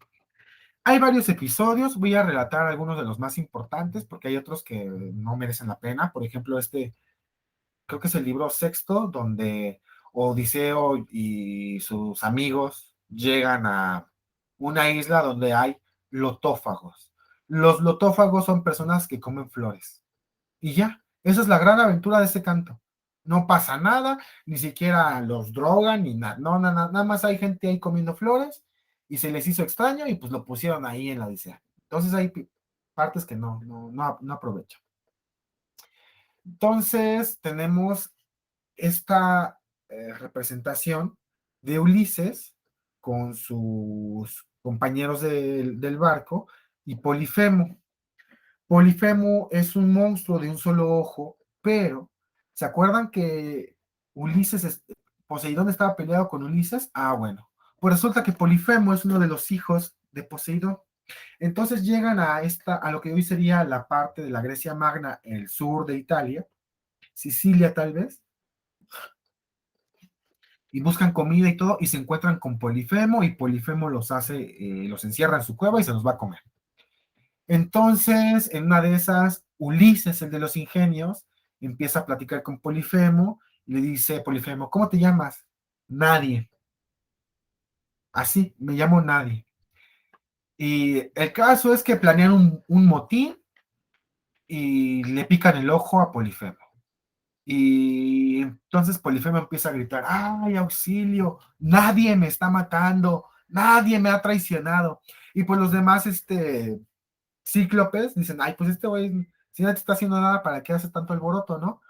S1: hay varios episodios. Voy a relatar algunos de los más importantes porque hay otros que no merecen la pena. Por ejemplo, creo que es el libro sexto, donde Odiseo y sus amigos llegan a una isla donde hay lotófagos. Los lotófagos son personas que comen flores. Y ya, esa es la gran aventura de ese canto. No pasa nada, ni siquiera los drogan, ni nada. No, nada más hay gente ahí comiendo flores y se les hizo extraño y pues lo pusieron ahí en la Odisea. Entonces hay partes que no aprovechan. Entonces tenemos esta representación de Ulises con sus compañeros del barco y Polifemo. Polifemo es un monstruo de un solo ojo, pero ¿se acuerdan que Ulises, Poseidón estaba peleado con Ulises? Ah, bueno, pues resulta que Polifemo es uno de los hijos de Poseidón. Entonces llegan a lo que hoy sería la parte de la Grecia Magna, el sur de Italia, Sicilia tal vez, y buscan comida y todo, y se encuentran con Polifemo, y Polifemo los encierra en su cueva y se los va a comer. Entonces, en una de esas, Ulises, el de los ingenios, empieza a platicar con Polifemo, y le dice, Polifemo, ¿cómo te llamas? Nadie. Así, me llamo Nadie. Y el caso es que planean un motín y le pican el ojo a Polifemo. Y entonces Polifemo empieza a gritar, ¡ay, auxilio! Nadie me está matando, nadie me ha traicionado. Y pues los demás, cíclopes dicen, ay, pues este güey, si no te está haciendo nada, ¿para qué hace tanto alboroto, no?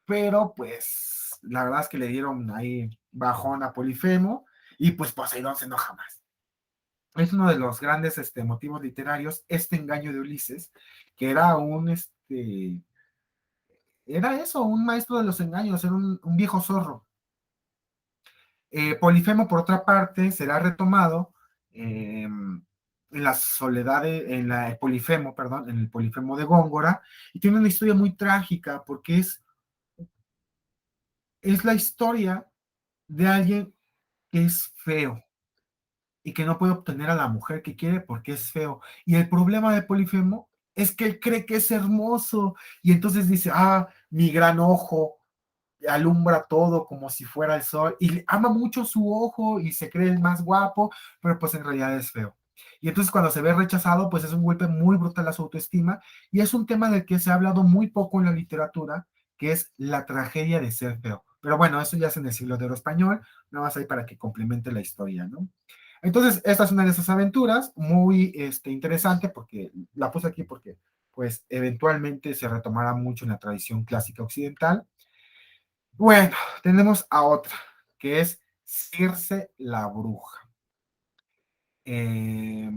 S1: Pero pues la verdad es que le dieron ahí bajón a Polifemo y pues Poseidón se enoja más. Es uno de los grandes motivos literarios, este engaño de Ulises, que era era eso, un maestro de los engaños, era un viejo zorro. Polifemo, por otra parte, será retomado en la soledad, en la Polifemo, perdón, en el Polifemo de Góngora, y tiene una historia muy trágica, porque es la historia de alguien que es feo y que no puede obtener a la mujer que quiere porque es feo. Y el problema de Polifemo es que él cree que es hermoso, y entonces dice, ah, mi gran ojo alumbra todo como si fuera el sol, y ama mucho su ojo y se cree el más guapo, pero pues en realidad es feo. Y entonces cuando se ve rechazado, pues es un golpe muy brutal a su autoestima, y es un tema del que se ha hablado muy poco en la literatura, que es la tragedia de ser feo. Pero bueno, eso ya es en el siglo de oro español, nada más ahí para que complemente la historia, ¿no? Entonces, esta es una de esas aventuras muy interesante, porque la puse aquí porque pues eventualmente se retomará mucho en la tradición clásica occidental. Bueno, tenemos a otra, que es Circe la bruja. Eh,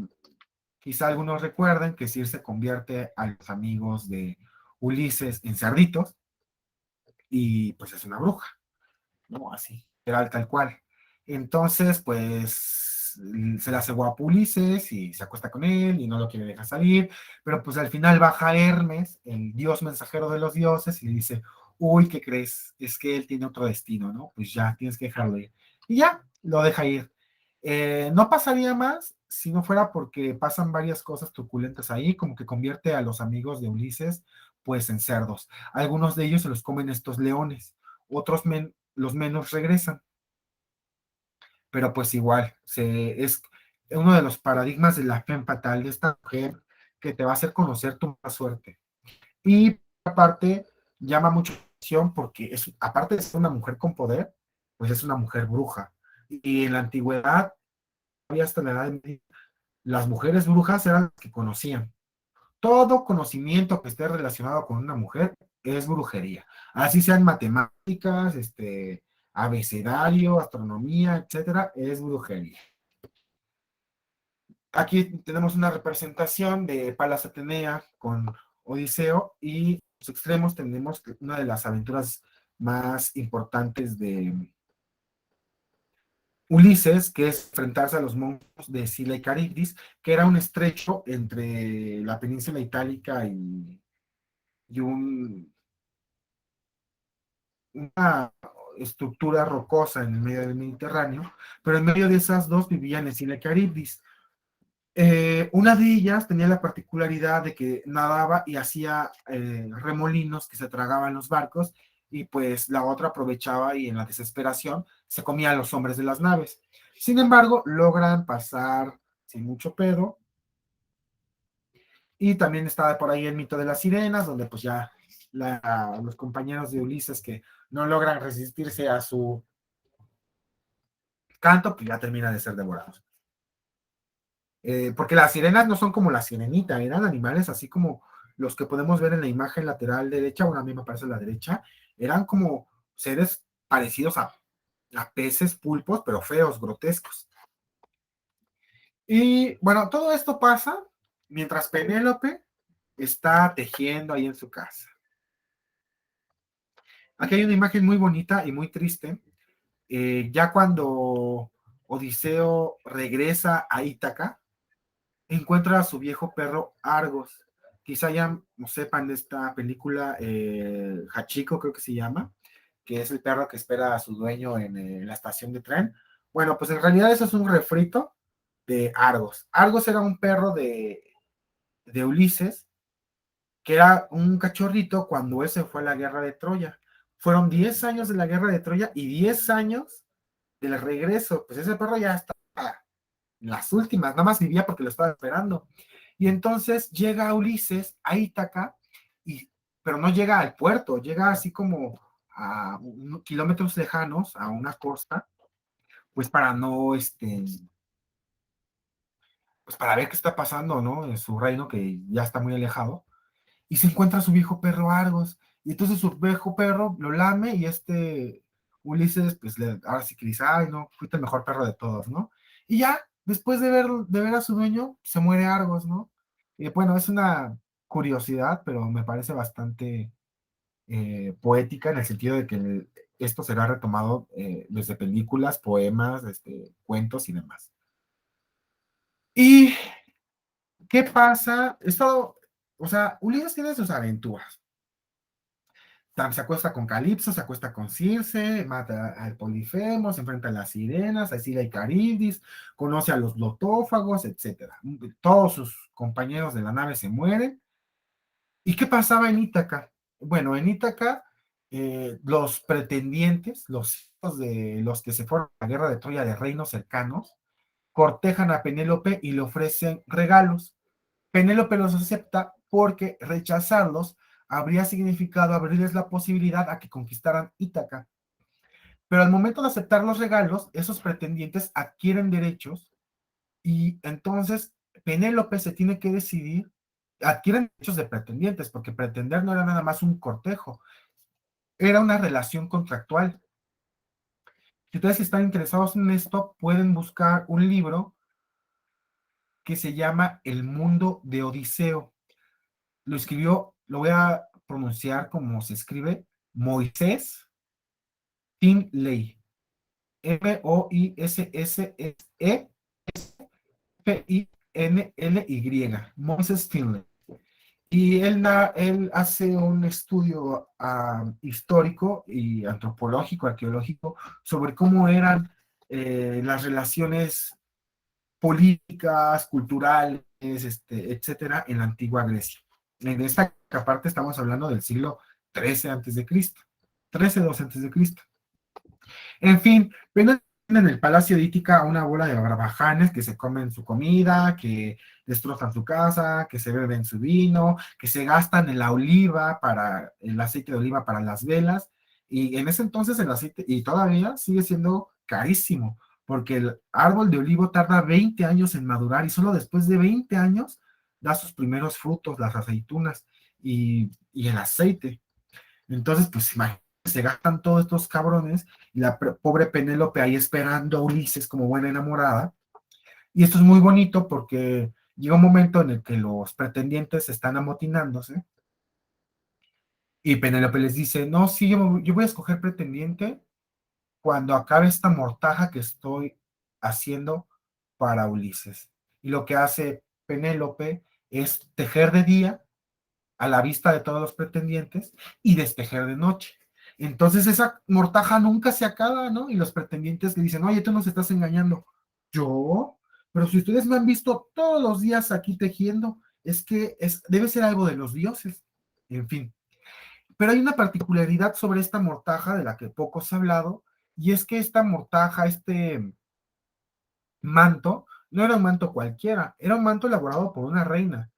S1: Quizá algunos recuerden que Circe convierte a los amigos de Ulises en cerditos y pues es una bruja, ¿no? Así, era tal cual. Entonces, pues se le hace guapo Ulises y se acuesta con él y no lo quiere dejar salir, pero pues al final baja Hermes, el dios mensajero de los dioses, y le dice, uy, ¿qué crees? Es que él tiene otro destino, ¿no? Pues ya, tienes que dejarlo ir. Y ya, lo deja ir. No pasaría más si no fuera porque pasan varias cosas truculentas ahí, como que convierte a los amigos de Ulises, pues en cerdos. Algunos de ellos se los comen estos leones, otros los menos regresan, pero pues igual, es uno de los paradigmas de la fe fatal de esta mujer que te va a hacer conocer tu mala suerte. Y aparte, llama mucho la atención porque aparte de ser una mujer con poder, pues es una mujer bruja. Y en la antigüedad, hasta la edad media, las mujeres brujas eran las que conocían. Todo conocimiento que esté relacionado con una mujer es brujería. Así sean matemáticas, abecedario, astronomía, etcétera, es brujería. Aquí tenemos una representación de Palas Atenea con Odiseo, y en los extremos tenemos una de las aventuras más importantes de Ulises, que es enfrentarse a los monstruos de Sila y Caribdis, que era un estrecho entre la península itálica y una estructura rocosa en el medio del Mediterráneo, pero en medio de esas dos vivían Escila y Caribdis. Una de ellas tenía la particularidad de que nadaba y hacía remolinos que se tragaban los barcos, y pues la otra aprovechaba y en la desesperación se comía a los hombres de las naves. Sin embargo, logran pasar sin mucho pedo. Y también está por ahí el mito de las sirenas, donde pues ya los compañeros de Ulises que no logran resistirse a su canto, pues ya terminan de ser devorados. Porque las sirenas no son como la sirenita, eran animales así como los que podemos ver en la imagen lateral derecha, bueno, a mí me parece la derecha, eran como seres parecidos a a peces, pulpos, pero feos, grotescos. Y bueno, todo esto pasa mientras Penélope está tejiendo ahí en su casa. Aquí hay una imagen muy bonita y muy triste. Ya cuando Odiseo regresa a Ítaca, encuentra a su viejo perro Argos. Quizá ya no sepan de esta película, Hachiko creo que se llama, que es el perro que espera a su dueño en la estación de tren. Bueno, pues en realidad eso es un refrito de Argos. Argos era un perro de Ulises, que era un cachorrito cuando él se fue a la guerra de Troya. Fueron 10 años de la guerra de Troya y 10 años del regreso. Pues ese perro ya está en las últimas, nada más vivía porque lo estaba esperando. Y entonces llega Ulises a Ítaca, pero no llega al puerto, llega así como a kilómetros lejanos, a una costa, pues para no, pues para ver qué está pasando, ¿no? En su reino que ya está muy alejado. Y se encuentra su viejo perro Argos. Y entonces su viejo perro lo lame y Ulises, pues ahora sí que dice, ay, no, fuiste el mejor perro de todos, ¿no? Y ya, después de ver a su dueño, se muere Argos, ¿no? Y bueno, es una curiosidad, pero me parece bastante poética en el sentido de que esto será retomado desde películas, poemas, cuentos y demás. ¿Y qué pasa? O sea, Ulises tiene sus aventuras. Se acuesta con Calipso, se acuesta con Circe, mata al Polifemo, se enfrenta a las sirenas, a Escila y Caribdis, conoce a los lotófagos, etcétera. Todos sus compañeros de la nave se mueren. ¿Y qué pasaba en Ítaca? Bueno, en Ítaca, los pretendientes, los hijos de los que se fueron a la guerra de Troya de reinos cercanos, cortejan a Penélope y le ofrecen regalos. Penélope los acepta porque rechazarlos habría significado abrirles la posibilidad a que conquistaran Ítaca. Pero al momento de aceptar los regalos, esos pretendientes adquieren derechos y entonces Penélope se tiene que decidir, adquieren derechos de pretendientes, porque pretender no era nada más un cortejo, era una relación contractual. Si ustedes están interesados en esto, pueden buscar un libro que se llama El mundo de Odiseo. Lo escribió, lo voy a pronunciar como se escribe, Moisés Finley. Moisses Finley. Moisés Finley. Y él hace un estudio histórico y antropológico, arqueológico, sobre cómo eran las relaciones políticas, culturales, etcétera, en la antigua Grecia. En esta parte estamos hablando del siglo XIII antes de Cristo, 13-2 antes de Cristo. En fin, ven en el palacio de Ítica a una bola de barbajanes que se comen su comida, que destrozan su casa, que se beben su vino, que se gastan en la oliva para el aceite de oliva para las velas. Y en ese entonces el aceite, y todavía sigue siendo carísimo, porque el árbol de olivo tarda 20 años en madurar y solo después de 20 años da sus primeros frutos, las aceitunas y el aceite. Entonces, pues imagínate, se gastan todos estos cabrones y la pobre Penélope ahí esperando a Ulises como buena enamorada. Y esto es muy bonito porque llega un momento en el que los pretendientes están amotinándose y Penélope les dice, no, sí, yo voy a escoger pretendiente cuando acabe esta mortaja que estoy haciendo para Ulises. Y lo que hace Penélope es tejer de día a la vista de todos los pretendientes y despejar de noche. Entonces esa mortaja nunca se acaba, ¿no? Y los pretendientes le dicen, oye, tú nos estás engañando. ¿Yo? Pero si ustedes me han visto todos los días aquí tejiendo, es que debe ser algo de los dioses. En fin. Pero hay una particularidad sobre esta mortaja de la que poco se ha hablado, y es que esta mortaja, este manto, no era un manto cualquiera, era un manto elaborado por una reina.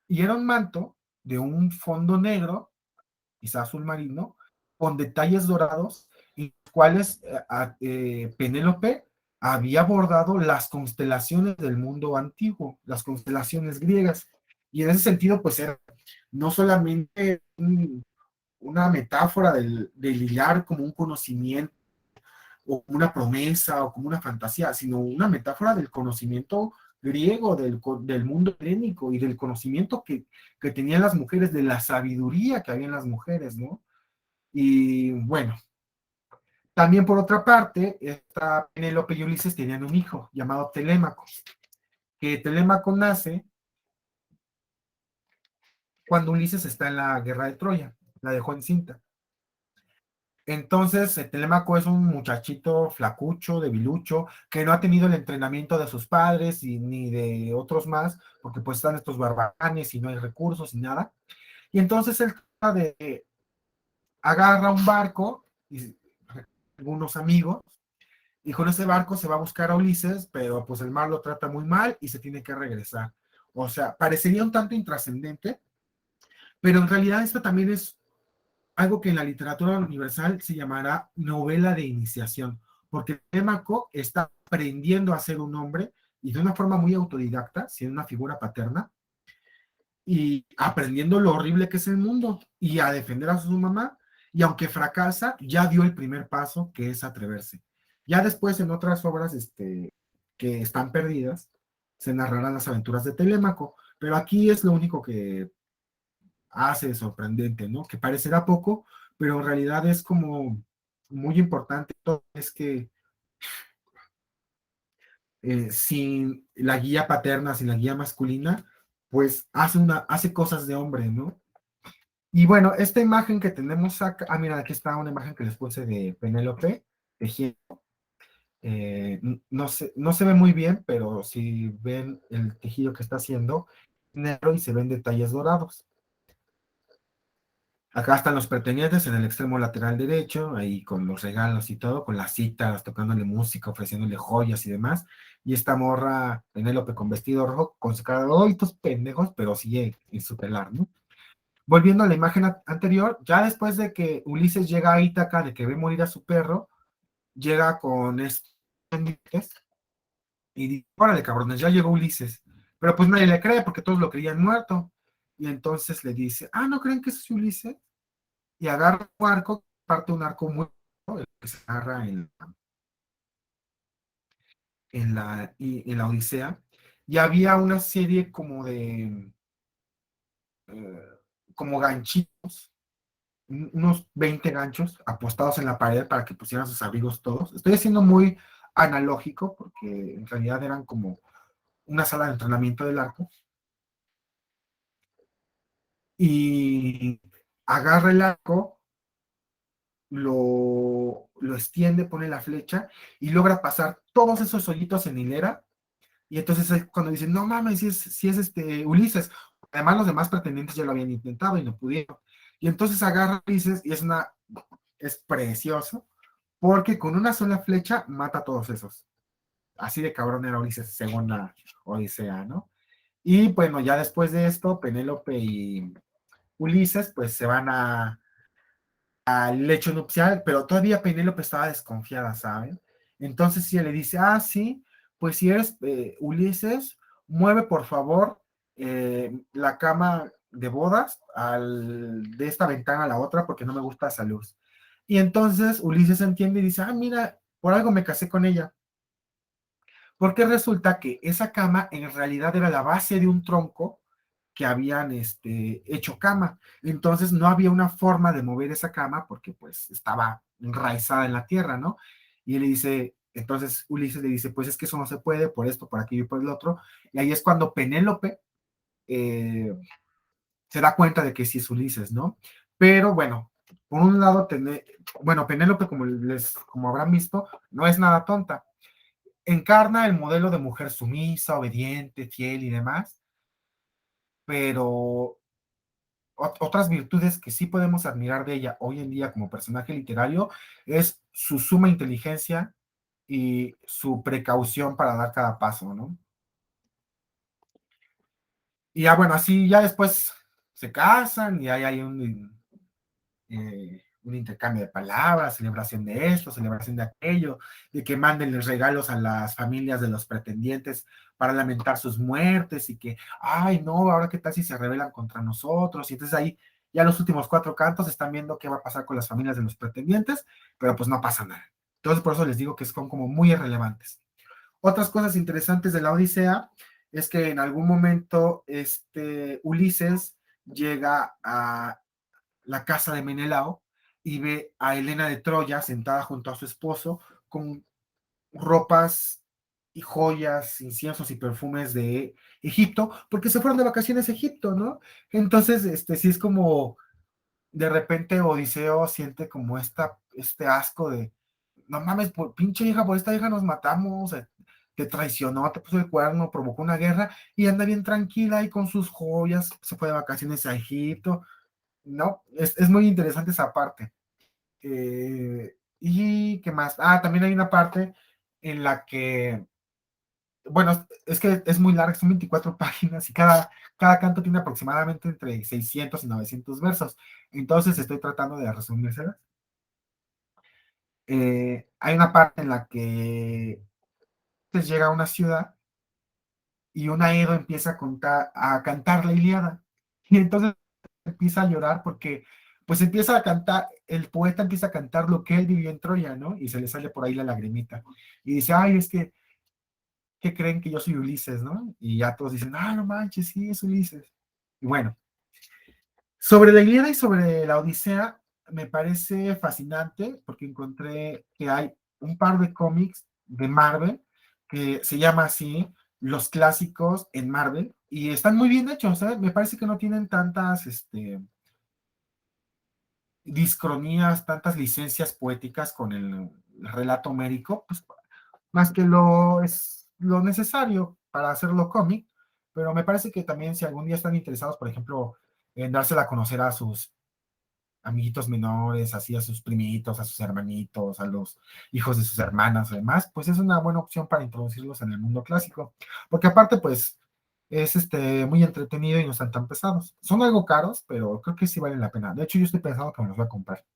S1: Y era un manto de un fondo negro, quizás azul marino, con detalles dorados, en los cuales Penélope había bordado las constelaciones del mundo antiguo, las constelaciones griegas. Y en ese sentido, pues era no solamente una metáfora del hilar como un conocimiento o como una promesa o como una fantasía, sino una metáfora del conocimiento griego, del mundo helénico y del conocimiento que tenían las mujeres, de la sabiduría que había en las mujeres, ¿no? Y bueno, también por otra parte, esta Penélope y Ulises tenían un hijo llamado Telémaco, que Telémaco nace cuando Ulises está en la guerra de Troya, la dejó encinta. Entonces, Telémaco es un muchachito flacucho, debilucho, que no ha tenido el entrenamiento de sus padres y, ni de otros más, porque pues están estos barbanes y no hay recursos y nada. Y entonces él agarra un barco y algunos amigos, y con ese barco se va a buscar a Ulises, pero pues el mar lo trata muy mal y se tiene que regresar. O sea, parecería un tanto intrascendente, pero en realidad esto también es algo que en la literatura universal se llamará novela de iniciación, porque Témaco está aprendiendo a ser un hombre y de una forma muy autodidacta, siendo una figura paterna, y aprendiendo lo horrible que es el mundo y a defender a su mamá, y aunque fracasa, ya dio el primer paso, que es atreverse. Ya después en otras obras que están perdidas, se narrarán las aventuras de Telémaco, pero aquí es lo único que hace sorprendente, ¿no? Que parecerá poco, pero en realidad es como muy importante. Es que sin la guía paterna, sin la guía masculina, pues hace cosas de hombre, ¿no? Y bueno, esta imagen que tenemos acá, mira, aquí está una imagen que les puse de Penélope tejiendo. No se ve muy bien, pero si ven el tejido que está haciendo, negro y se ven detalles dorados. Acá están los pretendientes en el extremo lateral derecho, ahí con los regalos y todo, con las citas, tocándole música, ofreciéndole joyas y demás. Y esta morra, Penélope, con vestido rojo, con su cara de, ¡ay, estos pendejos! Pero sigue en su telar, ¿no? Volviendo a la imagen anterior, ya después de que Ulises llega a Ítaca, de que ve morir a su perro, llega con estos pendientes y dice, órale, cabrones, ya llegó Ulises. Pero pues nadie le cree porque todos lo creían muerto. Y entonces le dice, ah, ¿no creen que es Ulises? Y agarra un arco, parte un arco muy el que se agarra en la Odisea, y había una serie como de eh, como ganchitos, unos 20 ganchos apostados en la pared para que pusieran sus abrigos todos. Estoy haciendo muy analógico porque en realidad eran como una sala de entrenamiento del arco, y agarra el arco, lo extiende, pone la flecha y logra pasar todos esos hoyitos en hilera. Y entonces es cuando dicen, no mames, si es Ulises. Además, los demás pretendientes ya lo habían intentado y no pudieron. Y entonces agarra a Ulises y es precioso, porque con una sola flecha mata a todos esos. Así de cabrón era Ulises, según la Odisea, ¿no? Y bueno, ya después de esto, Penélope y Ulises, pues se van al lecho nupcial, pero todavía Penélope estaba desconfiada, ¿saben? Entonces ella le dice, ah, sí, pues si eres Ulises, mueve por favor la cama de bodas de esta ventana a la otra porque no me gusta esa luz. Y entonces Ulises entiende y dice, ah, mira, por algo me casé con ella. Porque resulta que esa cama en realidad era la base de un tronco que habían hecho cama. Entonces no había una forma de mover esa cama porque pues estaba enraizada en la tierra, ¿no? Y él le dice, entonces Ulises le dice, pues es que eso no se puede por esto, por aquello y por el otro. Y ahí es cuando Penélope se da cuenta de que sí es Ulises, ¿no? Pero bueno, por un lado, bueno, Penélope, como habrán visto, no es nada tonta. Encarna el modelo de mujer sumisa, obediente, fiel y demás, pero otras virtudes que sí podemos admirar de ella hoy en día como personaje literario es su suma inteligencia y su precaución para dar cada paso, ¿no? Y ya bueno, así ya después se casan y ahí hay un intercambio de palabras, celebración de esto, celebración de aquello, de que manden los regalos a las familias de los pretendientes para lamentar sus muertes y que, ay, no, ahora qué tal si se rebelan contra nosotros. Y entonces ahí ya los últimos 4 cantos están viendo qué va a pasar con las familias de los pretendientes, pero pues no pasa nada. Entonces, por eso les digo que son como muy irrelevantes. Otras cosas interesantes de la Odisea es que en algún momento Ulises llega a la casa de Menelao y ve a Helena de Troya sentada junto a su esposo con ropas y joyas, inciensos y perfumes de Egipto, porque se fueron de vacaciones a Egipto, ¿no? Entonces, sí es como de repente Odiseo siente como este asco de, no mames, por pinche hija, por esta hija nos matamos, te traicionó, te puso el cuerno, provocó una guerra y anda bien tranquila y con sus joyas, se fue de vacaciones a Egipto, ¿no? Es muy interesante esa parte. ¿Y qué más? Ah, también hay una parte en la que, bueno, es que es muy larga, son 24 páginas y cada canto tiene aproximadamente entre 600 y 900 versos. Entonces estoy tratando de resumírselas. Hay una parte en la que pues, llega a una ciudad y un Aedo empieza a cantar la Ilíada. Y entonces empieza a llorar porque pues empieza a cantar, el poeta empieza a cantar lo que él vivió en Troya, ¿no? Y se le sale por ahí la lagrimita. Y dice, ay, es que creen que yo soy Ulises, ¿no? Y ya todos dicen, ah, no manches, sí, es Ulises. Y bueno, sobre la Ilíada y sobre la Odisea, me parece fascinante porque encontré que hay un par de cómics de Marvel que se llama así, los clásicos en Marvel, y están muy bien hechos, ¿eh? Me parece que no tienen tantas discronías, tantas licencias poéticas con el relato homérico, pues más que es lo necesario para hacerlo cómic, pero me parece que también si algún día están interesados, por ejemplo, en dársela a conocer a sus amiguitos menores, así a sus primitos, a sus hermanitos, a los hijos de sus hermanas, además, pues es una buena opción para introducirlos en el mundo clásico, porque aparte, pues, es muy entretenido y no están tan pesados. Son algo caros, pero creo que sí valen la pena. De hecho, yo estoy pensando que me los voy a comprar.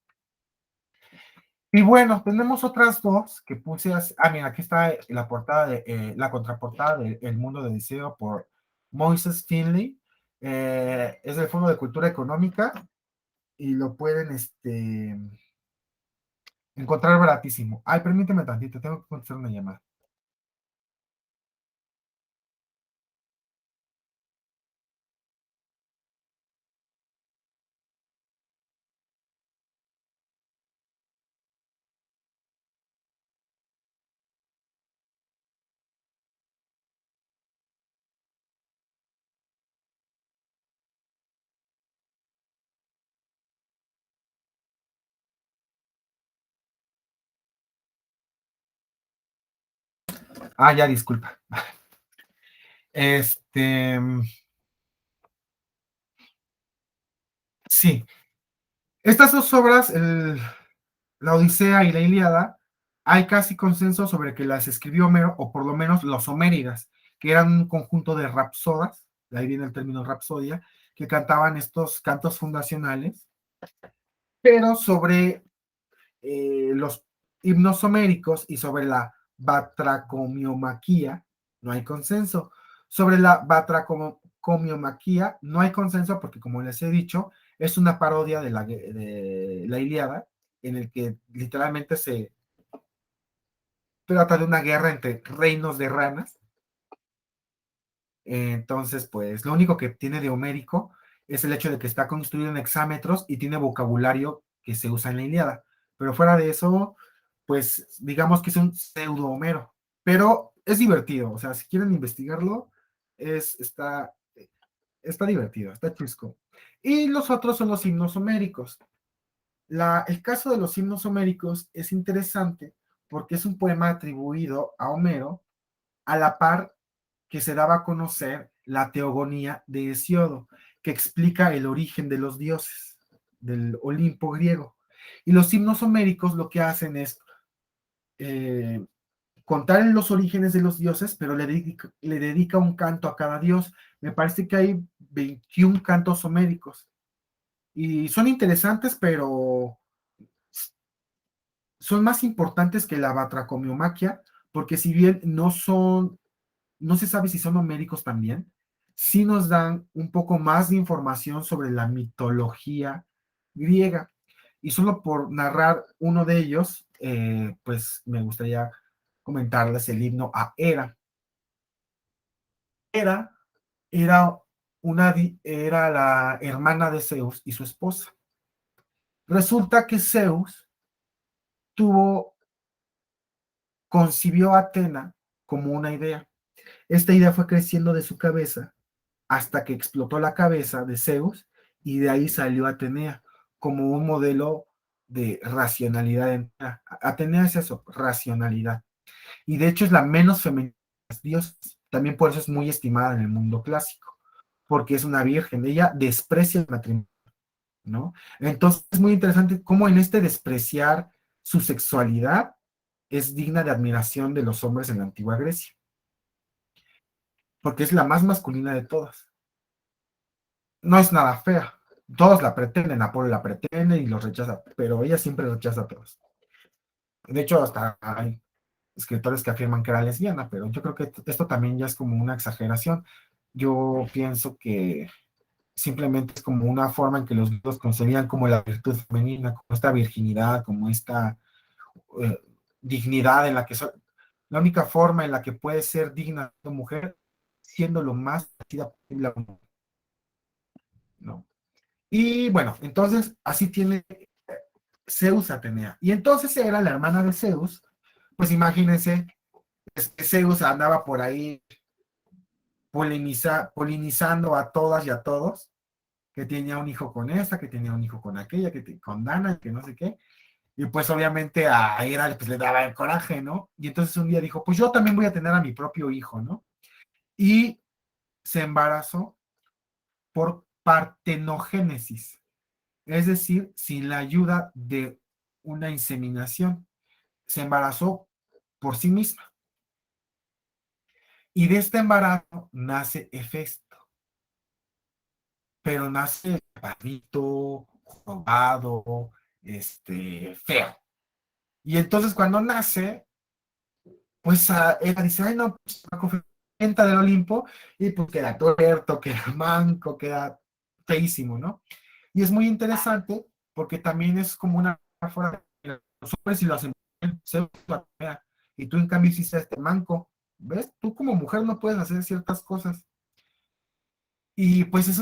S1: Y bueno, tenemos otras dos que puse. Mira, aquí está la portada la contraportada de El Mundo de Odiseo por Moises Finley. Es del Fondo de Cultura Económica y lo pueden encontrar baratísimo. Ay, permíteme tantito, tengo que contestar una llamada. Ya, disculpa. Este, sí, estas dos obras, la Odisea y la Ilíada, hay casi consenso sobre que las escribió Homero, o por lo menos los homéridas, que eran un conjunto de rapsodas, de ahí viene el término rapsodia, que cantaban estos cantos fundacionales, pero sobre los himnos homéricos y sobre la batracomiomaquia no hay consenso. Sobre la batracomiomaquia no hay consenso porque, como les he dicho, es una parodia de la Ilíada, en el que literalmente se trata de una guerra entre reinos de ranas. Entonces, pues lo único que tiene de homérico es el hecho de que está construido en hexámetros y tiene vocabulario que se usa en la Ilíada. Pero fuera de eso, pues digamos que es un pseudo Homero. Pero es divertido, o sea, si quieren investigarlo, está divertido, está chusco. Y los otros son los himnos homéricos. El caso de los himnos homéricos es interesante porque es un poema atribuido a Homero a la par que se daba a conocer la teogonía de Hesiodo, que explica el origen de los dioses del Olimpo griego. Y los himnos homéricos lo que hacen es contar los orígenes de los dioses, pero le dedica un canto a cada dios. Me parece que hay 21 cantos homéricos. Y son interesantes, pero son más importantes que la batracomiomaquia, porque si bien no se sabe si son homéricos también, sí nos dan un poco más de información sobre la mitología griega. Y solo por narrar uno de ellos, pues me gustaría comentarles el himno a Hera. Hera era, era la hermana de Zeus y su esposa. Resulta que Zeus tuvo, concibió a Atena como una idea. Esta idea fue creciendo de su cabeza hasta que explotó la cabeza de Zeus y de ahí salió Atenea como un modelo de racionalidad. Atenea es eso, racionalidad. Y de hecho es la menos femenina de las diosas. También por eso es muy estimada en el mundo clásico, porque es una virgen. Ella desprecia el matrimonio, ¿no? Entonces es muy interesante cómo en este despreciar su sexualidad es digna de admiración de los hombres en la antigua Grecia, porque es la más masculina de todas. No es nada fea. Todos la pretenden, Apolo la pretende y los rechaza, pero ella siempre rechaza a todos. De hecho, hasta hay escritores que afirman que era lesbiana, pero yo creo que esto también ya es como una exageración. Yo pienso que simplemente es como una forma en que los griegos concebían como la virtud femenina, como esta virginidad, como esta eh, dignidad en la que la única forma en la que puede ser digna de mujer siendo lo más parecida posible a una mujer, ¿no? Y bueno, entonces así tiene Zeus Atenea. Y entonces era la hermana de Zeus, pues imagínense, Zeus andaba por ahí polinizando a todas y a todos, que tenía un hijo con esta, que tenía un hijo con aquella, con Dana, que no sé qué. Y pues obviamente a Hera pues, le daba el coraje, ¿no? Y entonces un día dijo, pues yo también voy a tener a mi propio hijo, ¿no? Y se embarazó por partenogénesis, es decir, sin la ayuda de una inseminación. Se embarazó por sí misma. Y de este embarazo nace Hefesto, pero nace barbito, jorobado, feo. Y entonces cuando nace, pues ella dice, ay no, pues la cofienta del Olimpo, y pues queda tuerto, queda manco, queda feísimo, ¿no? Y es muy interesante porque también es como una metáfora de los hombres y los y tú en cambio hiciste este manco, ¿ves? Tú como mujer no puedes hacer ciertas cosas. Y pues es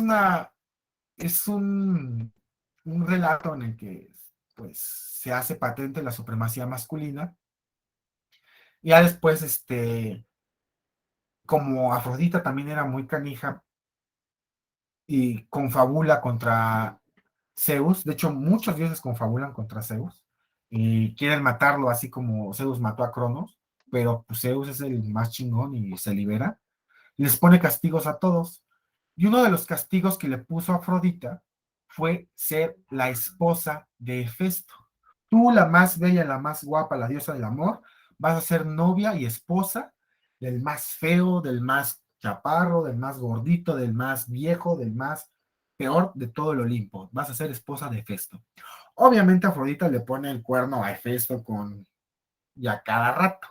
S1: un relato en el que pues se hace patente la supremacía masculina. Y ya después, como Afrodita también era muy canija y confabula contra Zeus, de hecho muchos dioses confabulan contra Zeus y quieren matarlo así como Zeus mató a Cronos, pero pues, Zeus es el más chingón y se libera y les pone castigos a todos. Y uno de los castigos que le puso a Afrodita fue ser la esposa de Hefesto. Tú, la más bella, la más guapa, la diosa del amor, vas a ser novia y esposa del más feo, del más chaparro, del más gordito, del más viejo, del más peor de todo el Olimpo. Vas a ser esposa de Hefesto. Obviamente Afrodita le pone el cuerno a Hefesto con ya cada rato.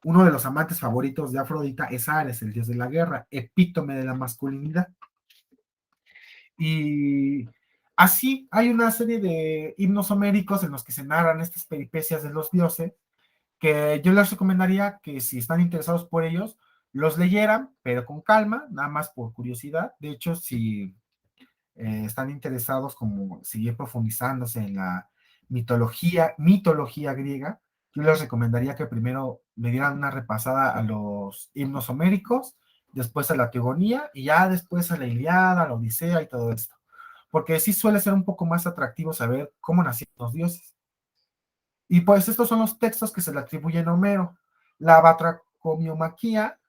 S1: Uno de los amantes favoritos de Afrodita es Ares, el dios de la guerra, epítome de la masculinidad. Y así hay una serie de himnos homéricos en los que se narran estas peripecias de los dioses, que yo les recomendaría que si están interesados por ellos, los leyeran, pero con calma, nada más por curiosidad. De hecho, si están interesados como seguir profundizándose en la mitología griega, yo les recomendaría que primero le dieran una repasada a los himnos homéricos, después a la Teogonía y ya después a la Iliada, a la Odisea y todo esto. Porque sí suele ser un poco más atractivo saber cómo nacieron los dioses. Y pues estos son los textos que se le atribuyen a Homero. La Batracomiomaquia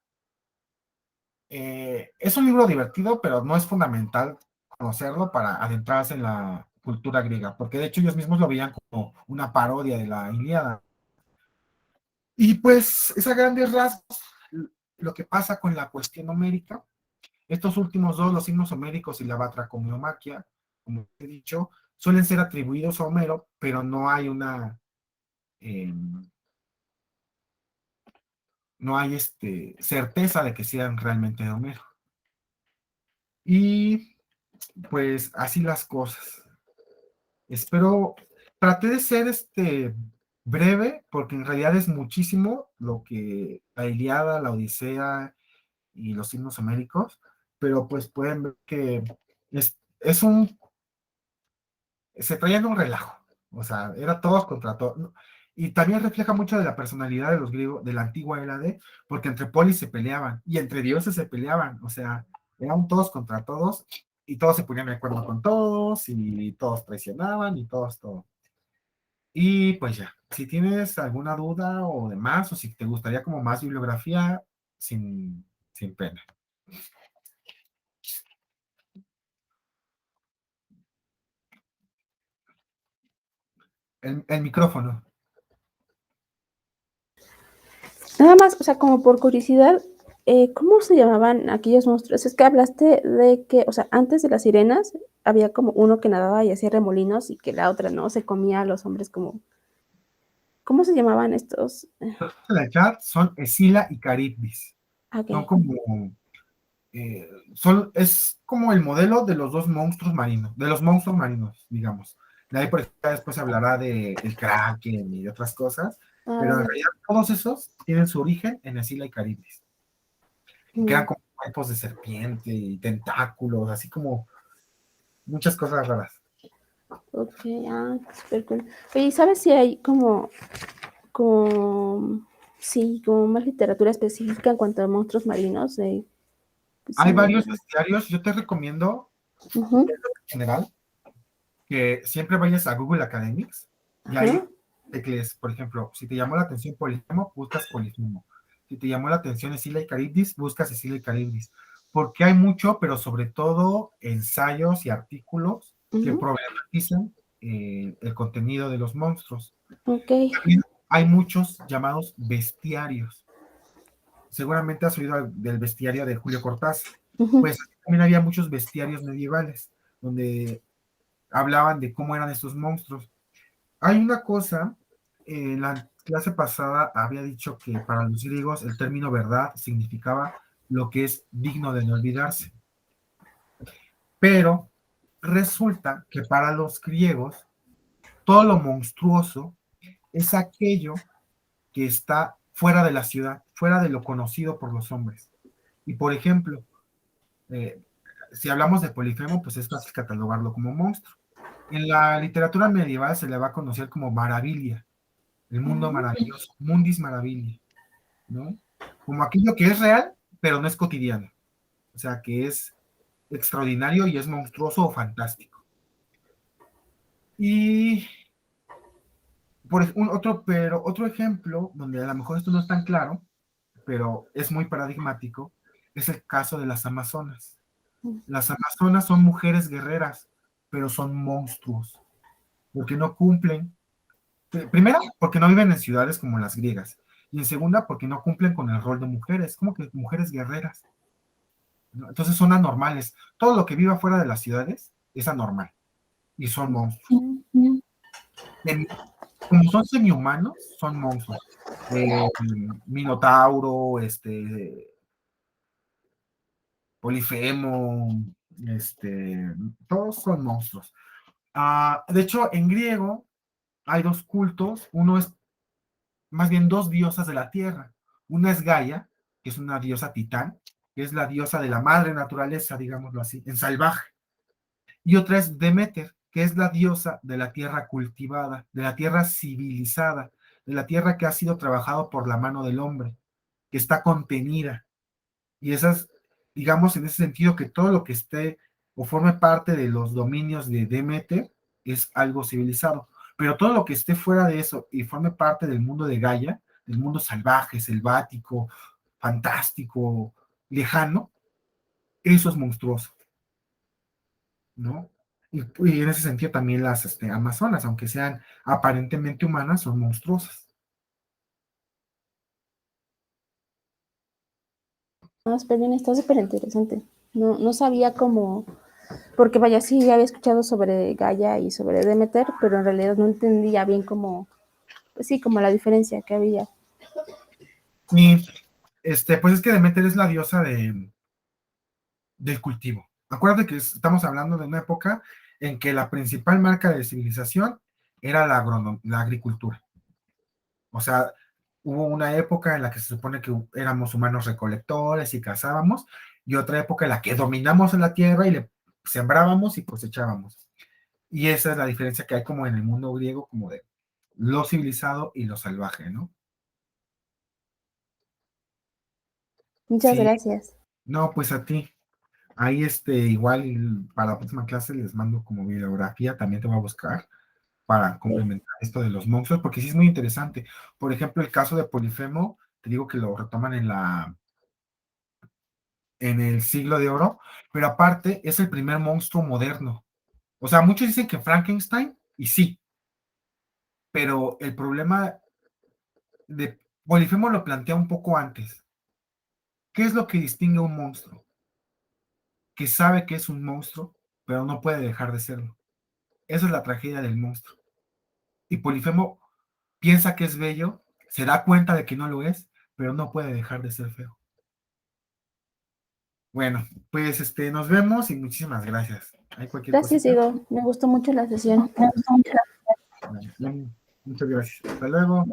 S1: es un libro divertido, pero no es fundamental conocerlo para adentrarse en la cultura griega, porque de hecho ellos mismos lo veían como una parodia de la Ilíada. Y pues es a grandes rasgos lo que pasa con la cuestión homérica. Estos últimos dos, los himnos homéricos y la batracomiomaquia, como he dicho, suelen ser atribuidos a Homero, pero no hay eh, no hay certeza de que sean realmente de Homero. Y pues así las cosas. Espero, traté de ser breve, porque en realidad es muchísimo lo que la Ilíada, la Odisea y los himnos homéricos, pero pues pueden ver que es un, se traían un relajo, o sea, era todos contra todos, y también refleja mucho de la personalidad de los griegos, de la antigua Hélade, porque entre polis se peleaban, y entre dioses se peleaban, o sea, eran todos contra todos, y todos se ponían de acuerdo con todos, y todos traicionaban, y todos, todo. Y pues ya, si tienes alguna duda o demás, o si te gustaría como más bibliografía, sin pena. El micrófono.
S2: Nada más, o sea, como por curiosidad, ¿cómo se llamaban aquellos monstruos? Es que hablaste de que, o sea, antes de las sirenas había como uno que nadaba y hacía remolinos y que la otra, ¿no? Se comía a los hombres como... ¿Cómo se llamaban estos?
S1: En el chat son Escila y Caribdis. Son
S2: Ok.
S1: como, es como el modelo de los dos monstruos marinos, de los monstruos marinos, digamos. De ahí por ejemplo, después se hablará de el Kraken y de otras cosas, pero en realidad todos esos tienen su origen en Escila y Caribdis. Que eran como cuerpos de serpiente y tentáculos, así como muchas cosas raras.
S2: Ok, súper cool. Oye, ¿sabes si hay sí, como más literatura específica en cuanto a monstruos marinos?
S1: Hay
S2: Sí.
S1: varios bestiarios, yo te recomiendo,
S2: Uh-huh.
S1: en general, que siempre vayas a Google Academics y ahí
S2: Ajá.
S1: teclees, por ejemplo, si te llamó la atención Polifemo, buscas Polifemo. Si te llamó la atención Escila y Caribdis, buscas Escila y Caribdis. Porque hay mucho, pero sobre todo ensayos y artículos que
S2: Uh-huh.
S1: problematizan el contenido de los monstruos.
S2: Ok.
S1: También hay muchos llamados bestiarios. Seguramente has oído del bestiario de Julio Cortázar.
S2: Uh-huh.
S1: Pues también había muchos bestiarios medievales, donde hablaban de cómo eran estos monstruos. Hay una cosa, en la clase pasada había dicho que para los griegos el término verdad significaba lo que es digno de no olvidarse, pero resulta que para los griegos todo lo monstruoso es aquello que está fuera de la ciudad, fuera de lo conocido por los hombres. Y por ejemplo, eh, si hablamos de Polifemo, pues es fácil catalogarlo como monstruo. En la literatura medieval se le va a conocer como maravilla, el mundo maravilloso, mundis maravilla, ¿no? Como aquello que es real, pero no es cotidiano. O sea, que es extraordinario y es monstruoso o fantástico. Y otro ejemplo, donde a lo mejor esto no es tan claro, pero es muy paradigmático, es el caso de las amazonas. Las amazonas son mujeres guerreras, pero son monstruos, porque no cumplen. Primera, porque no viven en ciudades como las griegas. Y en segunda, porque no cumplen con el rol de mujeres, como que mujeres guerreras, ¿no? Entonces son anormales. Todo lo que viva fuera de las ciudades es anormal. Y son monstruos.
S2: Uh-huh.
S1: Como son semi-humanos, son monstruos. Minotauro, Polifemo, todos son monstruos. De hecho, en griego hay dos cultos. Uno es más bien dos diosas de la tierra. Una es Gaia, que es una diosa titán, que es la diosa de la madre naturaleza, digámoslo así, en salvaje. Y otra es Deméter, que es la diosa de la tierra cultivada, de la tierra civilizada, de la tierra que ha sido trabajado por la mano del hombre, que está contenida. Y esas, digamos, en ese sentido, que todo lo que esté o forme parte de los dominios de Deméter es algo civilizado. Pero todo lo que esté fuera de eso y forme parte del mundo de Gaia, del mundo salvaje, selvático, fantástico, lejano, eso es monstruoso, ¿no? Y en ese sentido también las amazonas, aunque sean aparentemente humanas, son monstruosas.
S2: Pero bien, está súper interesante. No sabía cómo, porque vaya, sí había escuchado sobre Gaia y sobre Demeter, pero en realidad no entendía bien cómo, pues sí, como la diferencia que había.
S1: Y pues es que Deméter es la diosa del cultivo. Acuérdate que estamos hablando de una época en que la principal marca de civilización era la agricultura. O sea, hubo una época en la que se supone que éramos humanos recolectores y cazábamos, y otra época en la que dominamos la tierra y le sembrábamos y cosechábamos. Y esa es la diferencia que hay como en el mundo griego, como de lo civilizado y lo salvaje, ¿no?
S2: Muchas
S1: Sí,
S2: gracias.
S1: no, pues a ti. Ahí igual para la próxima clase les mando como bibliografía, también te voy a buscar para
S2: Sí.
S1: complementar esto de los monstruos, porque sí es muy interesante. Por ejemplo, el caso de Polifemo, te digo que lo retoman en el Siglo de Oro, pero aparte es el primer monstruo moderno. O sea, muchos dicen que Frankenstein, y sí, pero el problema de Polifemo lo plantea un poco antes. ¿Qué es lo que distingue a un monstruo? Que sabe que es un monstruo, pero no puede dejar de serlo. Esa es la tragedia del monstruo. Y Polifemo piensa que es bello, se da cuenta de que no lo es, pero no puede dejar de ser feo. Bueno, pues nos vemos y muchísimas gracias. ¿Hay cualquier
S2: Gracias,
S1: cosita?
S2: Diego. Me gustó mucho la sesión.
S1: Vale, muchas gracias. Hasta luego.